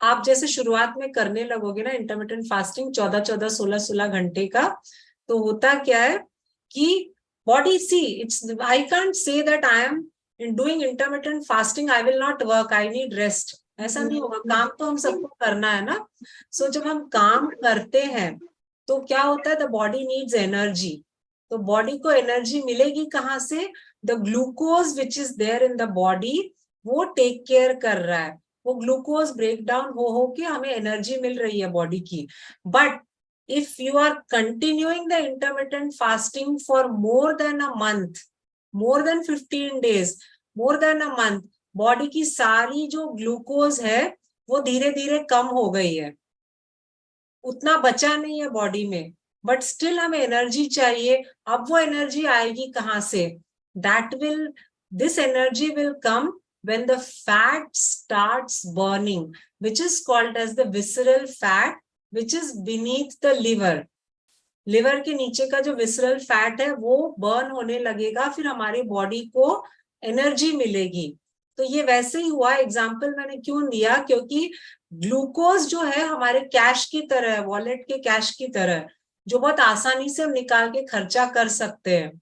[SPEAKER 1] आप जैसे शुरुआत में करने लगोगे ना इंटरमिटेंट फास्टिंग 14-14, 16-16 घंटे का, तो होता क्या है कि body, see, it's, I can't say that I am in doing intermittent fasting, I will not work, I need rest. ऐसा नहीं होगा, काम तो हम सबको करना है ना. सो जब हम काम करते हैं तो क्या होता है, द बॉडी नीड्स एनर्जी. तो बॉडी को एनर्जी मिलेगी कहाँ से? The glucose which is there in the body, वो टेक केयर कर रहा है, वो ग्लूकोज ब्रेक डाउन हो के हमें एनर्जी मिल रही है बॉडी की. But if you are continuing the intermittent fasting for more than a month, more than 15 days, more than a month, body की सारी जो ग्लूकोज है वो धीरे धीरे कम हो गई है, उतना बचा नहीं है बॉडी में, बट स्टिल हमें एनर्जी चाहिए. अब वो एनर्जी आएगी कहाँ से? This energy will come when the fat starts burning, which is called as the visceral fat, which is beneath the liver. Liver के नीचे का जो विसरल फैट है वो बर्न होने लगेगा, फिर हमारी बॉडी को एनर्जी मिलेगी. तो ये वैसे ही हुआ. एग्जाम्पल मैंने क्यों लिया? क्योंकि ग्लूकोज जो है हमारे कैश की तरह है, वॉलेट के कैश की तरह, जो बहुत आसानी से हम निकाल के खर्चा कर सकते हैं.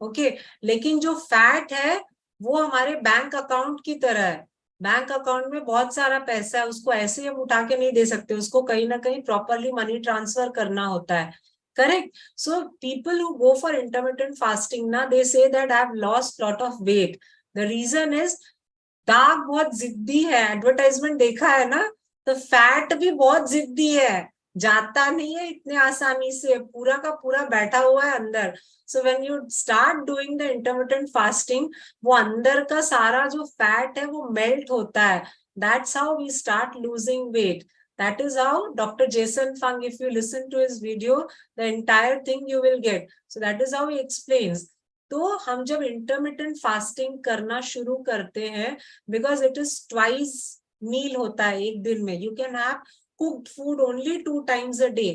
[SPEAKER 1] ओके, लेकिन जो फैट है वो हमारे बैंक अकाउंट की तरह है. बैंक अकाउंट में बहुत सारा पैसा है, उसको ऐसे हम उठा के नहीं दे सकते, उसको कहीं ना कहीं प्रॉपरली मनी ट्रांसफर करना होता है. Correct? So people who go for intermittent fasting ना, they say that I have lost lot of weight. The reason is दाग बहुत जिद्दी है. एडवर्टाइजमेंट देखा है ना, तो फैट भी बहुत जिद्दी है, जाता नहीं है इतने आसानी से, पूरा का पूरा बैठा हुआ है अंदर. So when you start doing the intermittent fasting, वो अंदर का सारा जो फैट है वो मेल्ट होता है. That's how we start losing weight. That is how Dr. Jason Fung, if you listen to his video, the entire thing you will get. So that is how he explains. तो हम जब intermittent fasting करना शुरू करते हैं, because it is twice मील होता है एक दिन में, you can have cooked food only 2 times a day,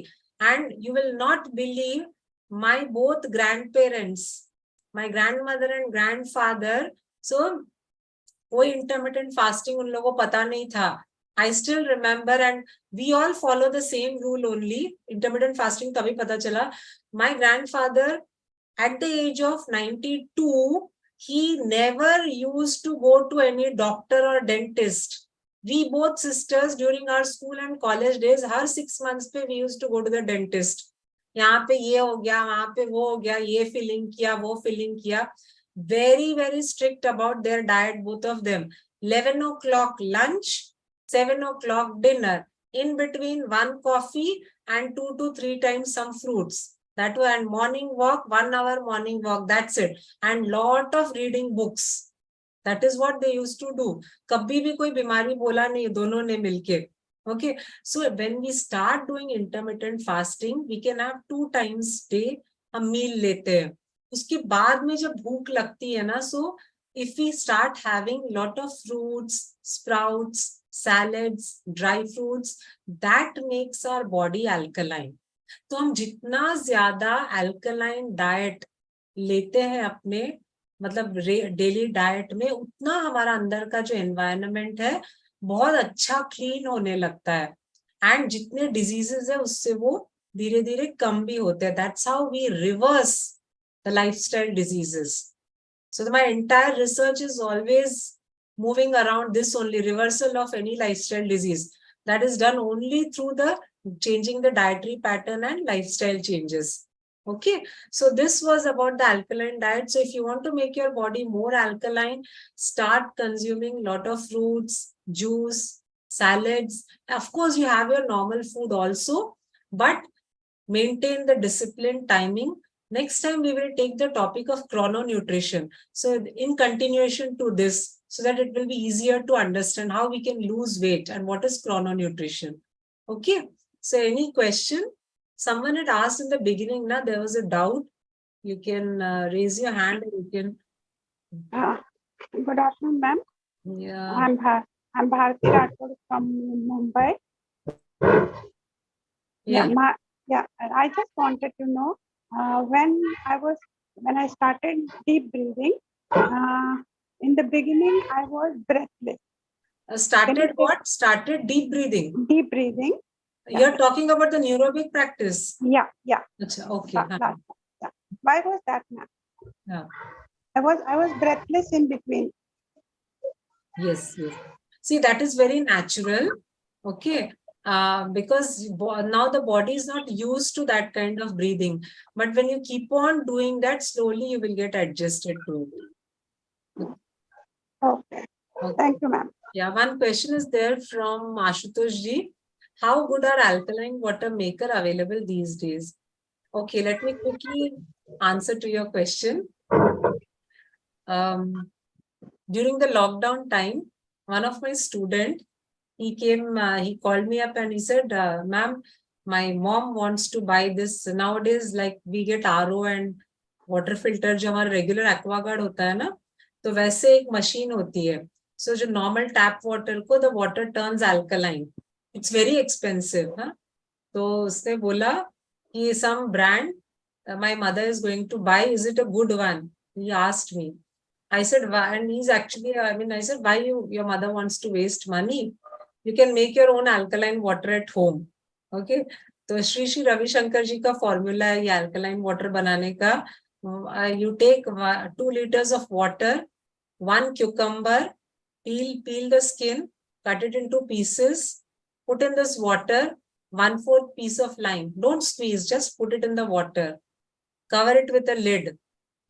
[SPEAKER 1] and you will not believe, my both grandparents, my grandmother and grandfather, so कोई इंटरमिटेंट फास्टिंग उन लोगों को पता नहीं था. I still remember, and we all follow the same rule only. Intermittent fasting तभी पता चला. My grandfather, at the age of 92, he never used to go to any doctor or dentist. We both sisters during our school and college days, her 6 months पे we used to go to the dentist. यहाँ पे ये हो गया, वहाँ पे वो हो गया, ये फिलिंग किया, वो फिलिंग किया. Very, very strict about their diet, both of them. 11 o'clock lunch, 7 o'clock dinner, in between 1 coffee and 2 to 3 times some fruits. That was, and morning walk, 1 hour morning walk, that's it. And lot of reading books. That is what they used to do. कभी भी कोई बीमारी बोला नहीं दोनों ने मिलके. Okay, so when we start doing intermittent fasting, we can have 2 times day हम मील लेते हैं. उसके बाद में जब भूख लगती है ना, so if we start having lot of fruits, sprouts, salads, dry fruits, that makes our body alkaline. तो हम जितना ज्यादा alkaline diet लेते हैं अपने मतलब डेली डाइट में, उतना हमारा अंदर का जो एनवायरनमेंट है बहुत अच्छा क्लीन होने लगता है, एंड जितने डिजीजेस है उससे वो धीरे धीरे कम भी होते हैं. That's how we reverse the lifestyle diseases. So my entire research is always moving around this only, reversal of any lifestyle disease. That is done only through the changing the dietary pattern and lifestyle changes. Okay, so this was about the alkaline diet. So if you want to make your body more alkaline, start consuming lot of fruits, juice, salads. Of course, you have your normal food also, but maintain the discipline timing. Next time we will take the topic of chrononutrition. So in continuation to this, so that it will be easier to understand how we can lose weight and what is chrononutrition. Okay. So any question? Someone had asked in the beginning, na, there was a doubt. You can raise your hand and you can.
[SPEAKER 4] Good afternoon, ma'am.
[SPEAKER 1] Yeah.
[SPEAKER 4] I'm Bharati Rathod from Mumbai.
[SPEAKER 1] Yeah.
[SPEAKER 4] I just wanted to know when I started deep breathing. In the beginning, I was breathless.
[SPEAKER 1] Started what? Started deep breathing.
[SPEAKER 4] Deep breathing.
[SPEAKER 1] You're talking about the neurobic practice.
[SPEAKER 4] Yeah.
[SPEAKER 1] Achha, okay.
[SPEAKER 4] Yeah. Why was that, ma'am?
[SPEAKER 1] Yeah.
[SPEAKER 4] I was breathless in between.
[SPEAKER 1] Yes. See, that is very natural. Okay. Because now the body is not used to that kind of breathing. But when you keep on doing that, slowly you will get adjusted to it.
[SPEAKER 4] Okay. Thank you, ma'am.
[SPEAKER 1] Yeah, one question is there from Ashutosh ji. How good are alkaline water maker available these days? Okay, let me quickly answer to your question. During the lockdown time, one of my student, he called me up and he said, ma'am, my mom wants to buy this. Nowadays, like we get RO and water filter, जो हमारा regular aquaguard होता है ना, तो वैसे एक machine होती है. So जो normal tap water को, the water turns alkaline. It's very expensive. Huh? तो उसने बोला कि some brand my mother is going to buy, is it a good one? He asked me. I said, why? And he's actually, I said, why your mother wants to waste money? You can make your own alkaline water at home. Okay. तो श्री श्री रविशंकर जी का formula है ये alkaline water बनाने का. You take 2 liters of water, 1 cucumber, peel the skin, cut it into pieces, put in this water, 1/4 piece of lime. Don't squeeze, just put it in the water. Cover it with a lid.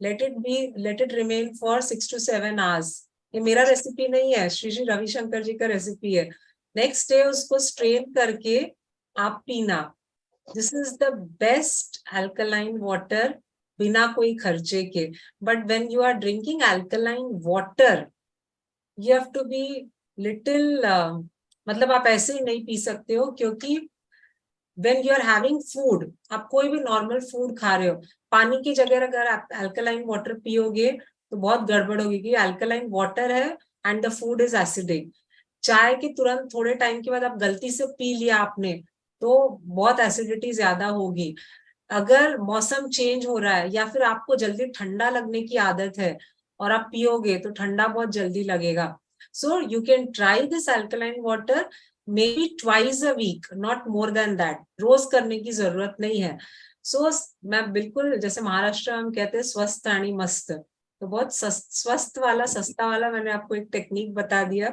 [SPEAKER 1] Let it remain for 6 to 7 hours. ये मेरा recipe नहीं है, श्री श्री रविशंकर जी का recipe है. Next day उसको strain करके आप पीना. This is the best alkaline water बिना कोई खर्चे के. But when you are drinking alkaline water, you have to be little, मतलब आप ऐसे ही नहीं पी सकते हो, क्योंकि when you are having food, आप कोई भी नॉर्मल फूड खा रहे हो, पानी की जगह अगर आप अल्कलाइन वाटर पियोगे तो बहुत गड़बड़ होगी, क्योंकि अल्कलाइन वाटर है and the food is acidic. चाय के तुरंत थोड़े टाइम के बाद आप गलती से पी लिया आपने तो बहुत एसिडिटी ज्यादा होगी. अगर मौसम चेंज हो रहा है या फिर आपको जल्दी ठंडा लगने की आदत है और आप पियोगे तो ठंडा बहुत जल्दी लगेगा. So you can try this alkaline water maybe twice a week, not more than that. रोज करने की जरूरत नहीं है. सो मैं बिल्कुल, जैसे महाराष्ट्र में हम कहते हैं स्वस्थ आणि मस्त, तो बहुत स्वस्थ वाला सस्ता वाला मैंने आपको एक टेक्निक बता दिया.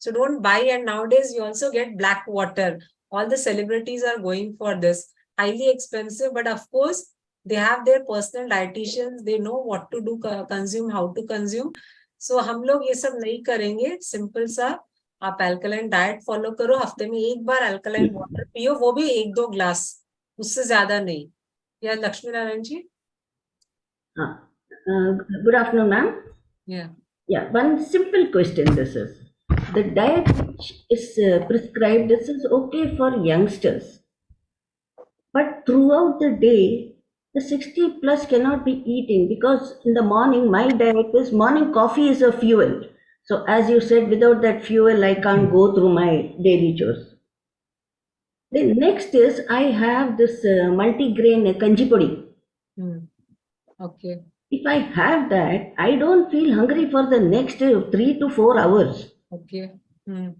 [SPEAKER 1] So don't buy. And nowadays you also get black water. All the celebrities are going for this. Highly expensive, but of course they have their personal dietitians. They know what to do, consume, how to consume. So हम लोग ये सब नहीं करेंगे. Simple सा आप alkaline diet follow करो. हफ्ते में एक बार अल्कलाइन वाटर पियो, वो भी 1-2 ग्लास, उससे ज्यादा नहीं. या लक्ष्मी नारायण जी.
[SPEAKER 5] Good afternoon, ma'am. Yeah. One simple question. This is the diet which is prescribed. This is okay for youngsters, but throughout the day, the 60 plus cannot be eating, because in the morning my diet is morning coffee is a fuel. So as you said, without that fuel, I can't go through my daily chores. The next is I have this multi-grain kanji podi.
[SPEAKER 1] Okay.
[SPEAKER 5] if I have that, I don't feel hungry for the next 3 to 4 hours.
[SPEAKER 1] Okay. Hmm.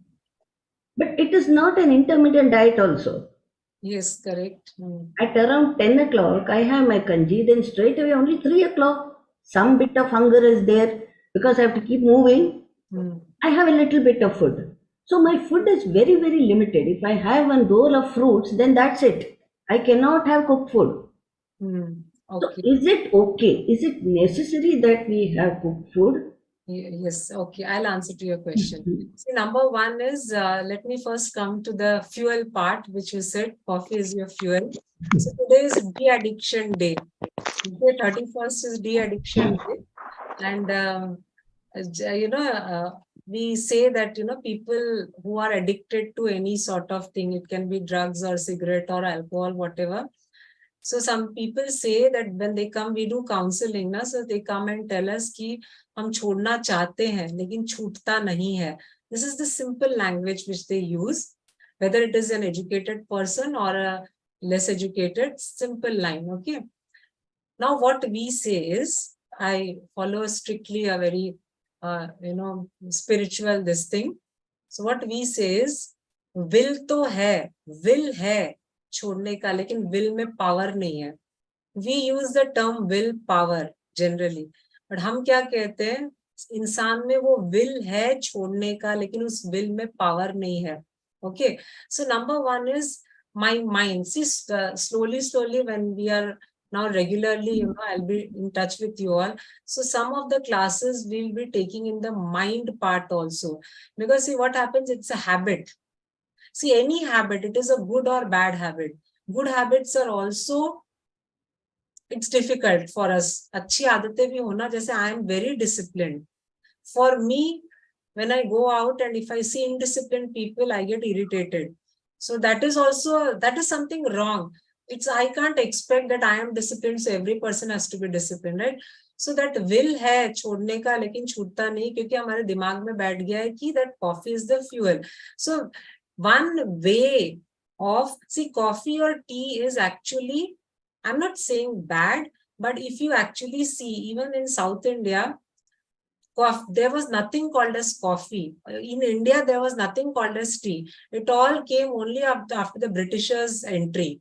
[SPEAKER 5] But it is not an intermittent diet also.
[SPEAKER 1] Yes, correct. Hmm.
[SPEAKER 5] At around 10 o'clock, I have my kanji, then straight away only 3 o'clock, some bit of hunger is there because I have to keep moving.
[SPEAKER 1] Hmm.
[SPEAKER 5] I have a little bit of food. So my food is very, very limited. If I have one bowl of fruits, then that's it. I cannot have cooked food.
[SPEAKER 1] Hmm.
[SPEAKER 5] So
[SPEAKER 1] Okay.
[SPEAKER 5] is it okay? Is it necessary that we have cooked food?
[SPEAKER 1] Yes, okay. I'll answer to your question. See, number one is, let me first come to the fuel part, which you said coffee is your fuel. So today is de-addiction day. Today, 31st is de-addiction day. And, we say that, people who are addicted to any sort of thing, it can be drugs or cigarette or alcohol, whatever. So some people say that when they come, we do counseling, na, so they come and tell us कि हम छोड़ना चाहते हैं लेकिन छूटता नहीं है. This is the simple language which they use, whether it is an educated person or a less educated, simple line. Okay. Now what we say is, I follow strictly a very, spiritual this thing. So what we say is, will तो है छोड़ने का, लेकिन will में power नहीं है. We use the term will power generally, but हम क्या कहते हैं, इंसान में वो will है छोड़ने का, लेकिन उस will में power नहीं है. Okay, so number one is my mind. See, slowly when we are now regularly, I'll be in touch with you all. So some of the classes we'll be taking in the mind part also, because see what happens, it's a habit. See, any habit, it is a good or bad habit. Good habits are also, it's difficult for us. अच्छी आदतें भी होना, जैसे I am very disciplined. For me, when I go out and if I see indisciplined people, I get irritated. So that is something wrong. I can't expect that I am disciplined, so every person has to be disciplined, right? So that will है छोड़ने का, लेकिन छूटता नहीं, क्योंकि हमारे दिमाग में बैठ गया है कि that coffee is the fuel. So one way of, see, coffee or tea is actually, I'm not saying bad, but if you actually see, even in South India, there was nothing called as coffee. In India, there was nothing called as tea. It all came only after the Britishers' entry.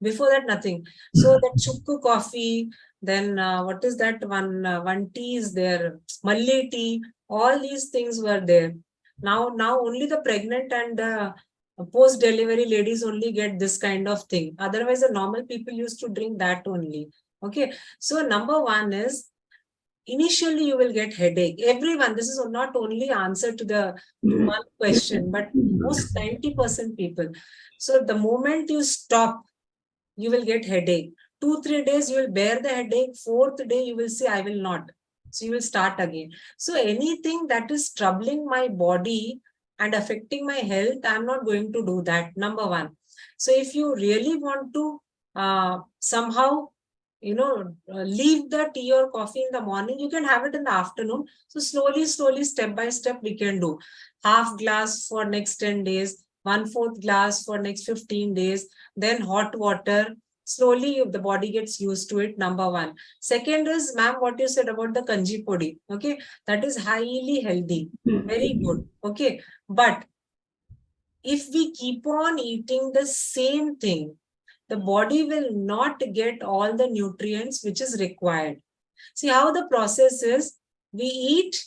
[SPEAKER 1] Before that, nothing. So that chukku coffee, then what is that one tea is there, Malli tea, all these things were there. Now only the pregnant and post-delivery ladies only get this kind of thing. Otherwise, the normal people used to drink that only. Okay. So number one is, initially you will get headache. Everyone, this is not only answer to the one question, but most 90% people. So the moment you stop, you will get headache. 2-3 days you will bear the headache. 4th day you will say, I will not. So you will start again. So anything that is troubling my body and affecting my health, I'm not going to do that. Number one. So if you really want to somehow leave the tea or coffee in the morning, you can have it in the afternoon. So slowly, step by step, we can do half glass for next 10 days, 1/4 glass for next 15 days, then hot water. Slowly, the body gets used to it, number one. Second is, ma'am, what you said about the kanji podi. Okay, that is highly healthy. Very good. Okay, but if we keep on eating the same thing, the body will not get all the nutrients which is required. See how the process is, we eat,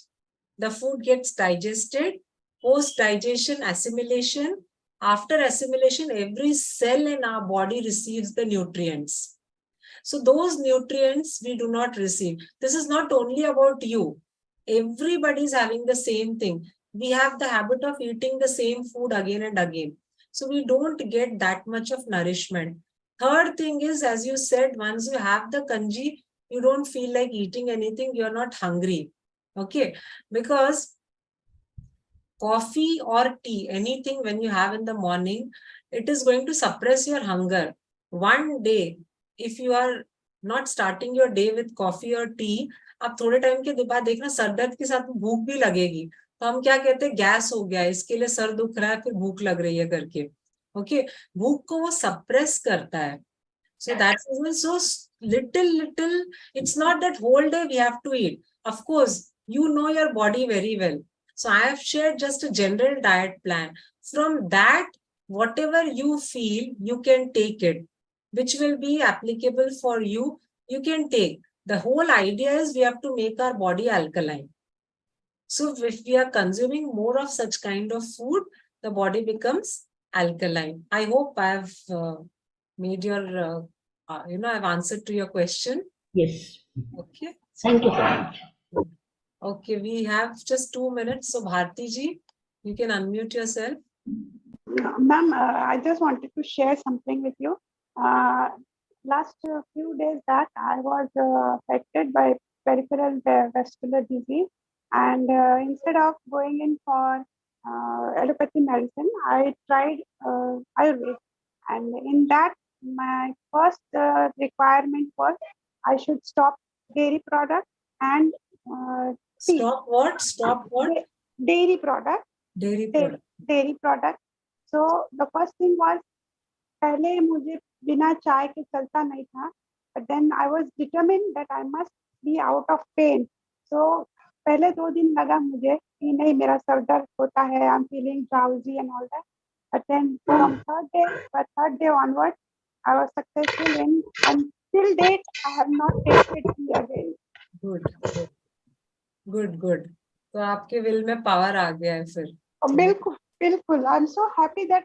[SPEAKER 1] the food gets digested, post-digestion, assimilation. After assimilation, every cell in our body receives the nutrients. So those nutrients we do not receive. This is not only about you. Everybody is having the same thing. We have the habit of eating the same food again and again. So we don't get that much of nourishment. Third thing is, as you said, once you have the kanji, you don't feel like eating anything. You're not hungry. Okay. Because coffee or tea, anything when you have in the morning, it is going to suppress your hunger. One day, if you are not starting your day with coffee or tea, आप थोड़े time के बाद देखना sir दर्द के साथ भूख भी लगेगी. तो हम क्या कहते हैं, गैस हो गया, इसके लिए सर दुख रहा है, फिर भूख लग रही है करके. ओके, भूख को वो सप्रेस करता है. So that's also little. It's not that whole day we have to eat. Of course, you know your body very well. So I have shared just a general diet plan. From that, whatever you feel, you can take it, which will be applicable for you. You can take. The whole idea is we have to make our body alkaline. So if we are consuming more of such kind of food, the body becomes alkaline. I hope I have made your, I've answered to your question.
[SPEAKER 5] Yes.
[SPEAKER 1] Okay.
[SPEAKER 5] Thank you so much.
[SPEAKER 1] Okay, we have just 2 minutes. So Bharti ji, you can unmute yourself.
[SPEAKER 4] Ma'am, I just wanted to share something with you. Last few days back, I was affected by peripheral vascular disease, and instead of going in for allopathy medicine, I tried Ayurveda, and in that, my first requirement was I should stop dairy product and tea.
[SPEAKER 1] Stop what? Stop what?
[SPEAKER 4] Dairy product.
[SPEAKER 1] Dairy product.
[SPEAKER 4] Dairy product. So the first thing was, पहले मुझे बिना चाय के चलता नहीं था, but then I was determined that I must be out of pain. So पहले 2 दिन लगा मुझे कि नहीं, मेरा सर दर्द होता है, I'm feeling drowsy and all that. But then from third day onwards, I was successful in, and till date I have not tasted tea again.
[SPEAKER 1] Good. तो आपके विल में पावर आ गया है फिर.
[SPEAKER 4] बिल्कुल. I'm so happy that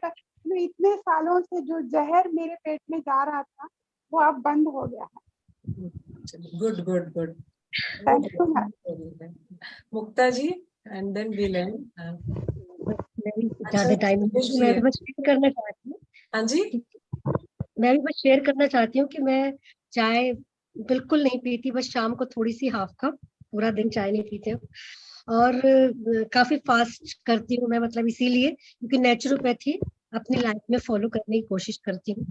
[SPEAKER 4] इतने सालों से जो जहर मेरे पेट में जा रहा था, वो अब बंद हो गया है.
[SPEAKER 1] Good.
[SPEAKER 4] Thank you, ma'am.
[SPEAKER 1] Mukta ji, and then we'll end.
[SPEAKER 2] ज्यादा टाइम मैं तो बस शेयर करना चाहती हूँ.
[SPEAKER 1] हाँ जी,
[SPEAKER 2] मैं भी बस शेयर करना चाहती हूँ कि मैं चाय बिल्कुल नहीं पीती, बस शाम को थोड़ी सी हाफ कप, पूरा दिन चाय नहीं पीते हूँ. और काफी फास्ट करती हूँ मैं, मतलब इसीलिए क्योंकि नेचुरोपैथी अपनी लाइफ में फॉलो करने की कोशिश करती हूँ.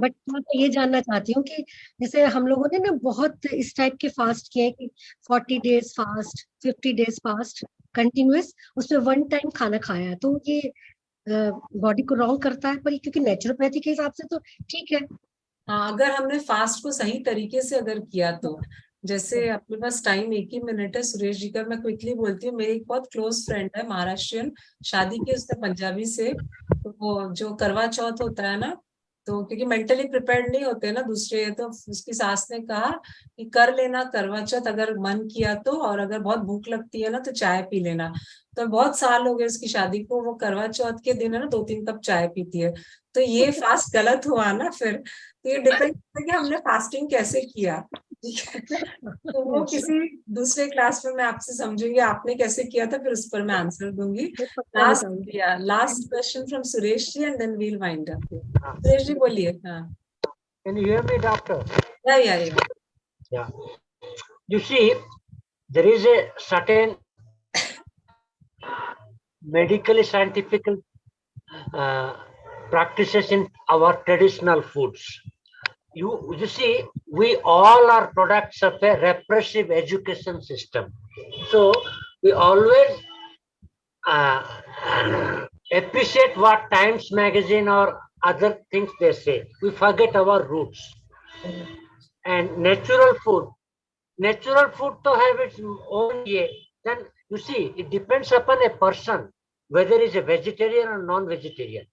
[SPEAKER 2] बट मैं ये जानना चाहती हूँ कि जैसे हम लोगों ने ना बहुत इस टाइप के फास्ट किए हैं कि 40 days fast, 50 days fast continuous, उसमें 1 टाइम खाना खाया, तो ये बॉडी को रॉन्ग करता है. पर क्योंकि नेचुरोपैथी के हिसाब से तो ठीक है.
[SPEAKER 1] हाँ, अगर हमने फास्ट को सही तरीके से अगर किया तो, जैसे अपने पास टाइम 1 ही मिनट है, सुरेश जी का मैं क्विकली बोलती हूँ. मेरी एक बहुत क्लोज फ्रेंड है, महाराष्ट्रियन, शादी की उसने पंजाबी से. तो वो जो करवा चौथ होता है ना, तो क्योंकि मेंटली प्रिपेयर्ड नहीं होते ना दूसरे, तो उसकी सास ने कहा कि कर लेना करवा चौथ अगर मन किया तो, और अगर बहुत भूख लगती है ना तो चाय पी लेना. तो बहुत साल हो गए उसकी शादी को, वो करवा चौथ के दिन है ना 2-3 कप चाय पीती है. तो ये फास्ट गलत हुआ ना फिर. तो ये डिपेंड करता है कि हमने फास्टिंग कैसे किया. तो वो किसी दूसरे क्लास में मैं आपसे समझूंगी आपने कैसे किया था, फिर उस पर मैं आंसर दूंगी. Last question from Suresh ji, and then we'll wind up. Suresh ji बोलिए. हाँ,
[SPEAKER 6] Can you hear me, doctor?
[SPEAKER 1] Yeah.
[SPEAKER 6] You see, there is a certain medically scientific practices in our traditional foods. You see, we all are products of a repressive education system. So we always appreciate what Times magazine or other things they say. We forget our roots. And natural food to have its own way. Then you see, it depends upon a person whether he's a vegetarian or non-vegetarian.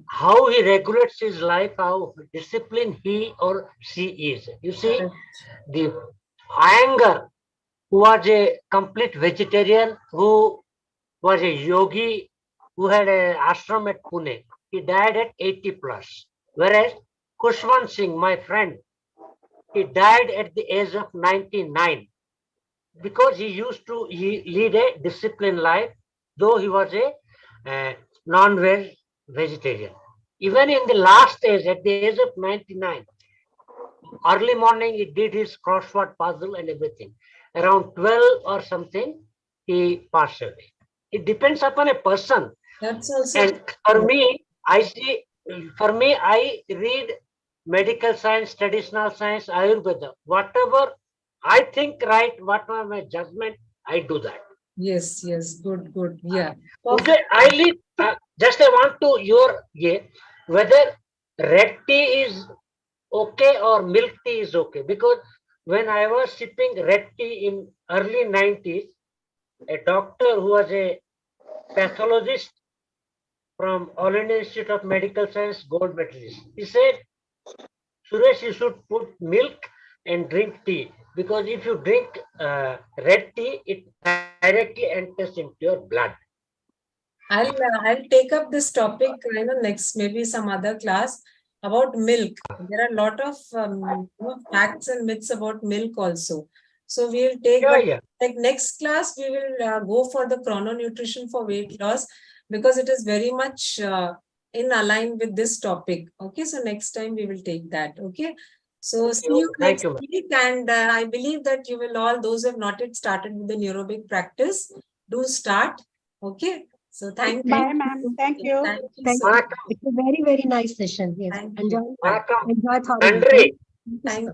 [SPEAKER 6] How he regulates his life, how disciplined he or she is. You see, the Iyengar, who was a complete vegetarian, who was a yogi, who had an ashram at Pune, he died at 80 plus. Whereas Kushwant Singh, my friend, he died at the age of 99 because he used to lead a disciplined life, though he was a non-veg vegetarian. Even in the last age, at the age of 99, early morning he did his crossword puzzle and everything. Around 12 or something, he passed away. It depends upon a person.
[SPEAKER 1] That's also.
[SPEAKER 6] And for me, I read medical science, traditional science, Ayurveda. Whatever I think right, whatever my judgment, I do that.
[SPEAKER 1] Yes, good. Yeah.
[SPEAKER 6] Okay, I want to whether red tea is okay or milk tea is okay? Because when I was sipping red tea in early 90s, a doctor who was a pathologist from All India Institute of Medical Science, gold medalist, he said, Suresh, you should put milk and drink tea, because if you drink red tea, it directly enters into your blood.
[SPEAKER 1] I'll take up this topic, next, maybe some other class about milk. There are a lot of facts and myths about milk also. So we'll take, like next class, we will go for the chrononutrition for weight loss, because it is very much in align with this topic. Okay, so next time we will take that. Okay. So see you next week, and I believe that you will all, those who have not yet started with the neurobic practice, do start. Okay. So thank you.
[SPEAKER 4] Bye, ma'am. Thank you.
[SPEAKER 1] Thank you
[SPEAKER 2] Thank
[SPEAKER 1] so
[SPEAKER 2] you.
[SPEAKER 1] much.
[SPEAKER 2] It's a very, very nice session. Yes.
[SPEAKER 1] Thank you.
[SPEAKER 2] Enjoy thought.
[SPEAKER 6] Andre.
[SPEAKER 1] Thank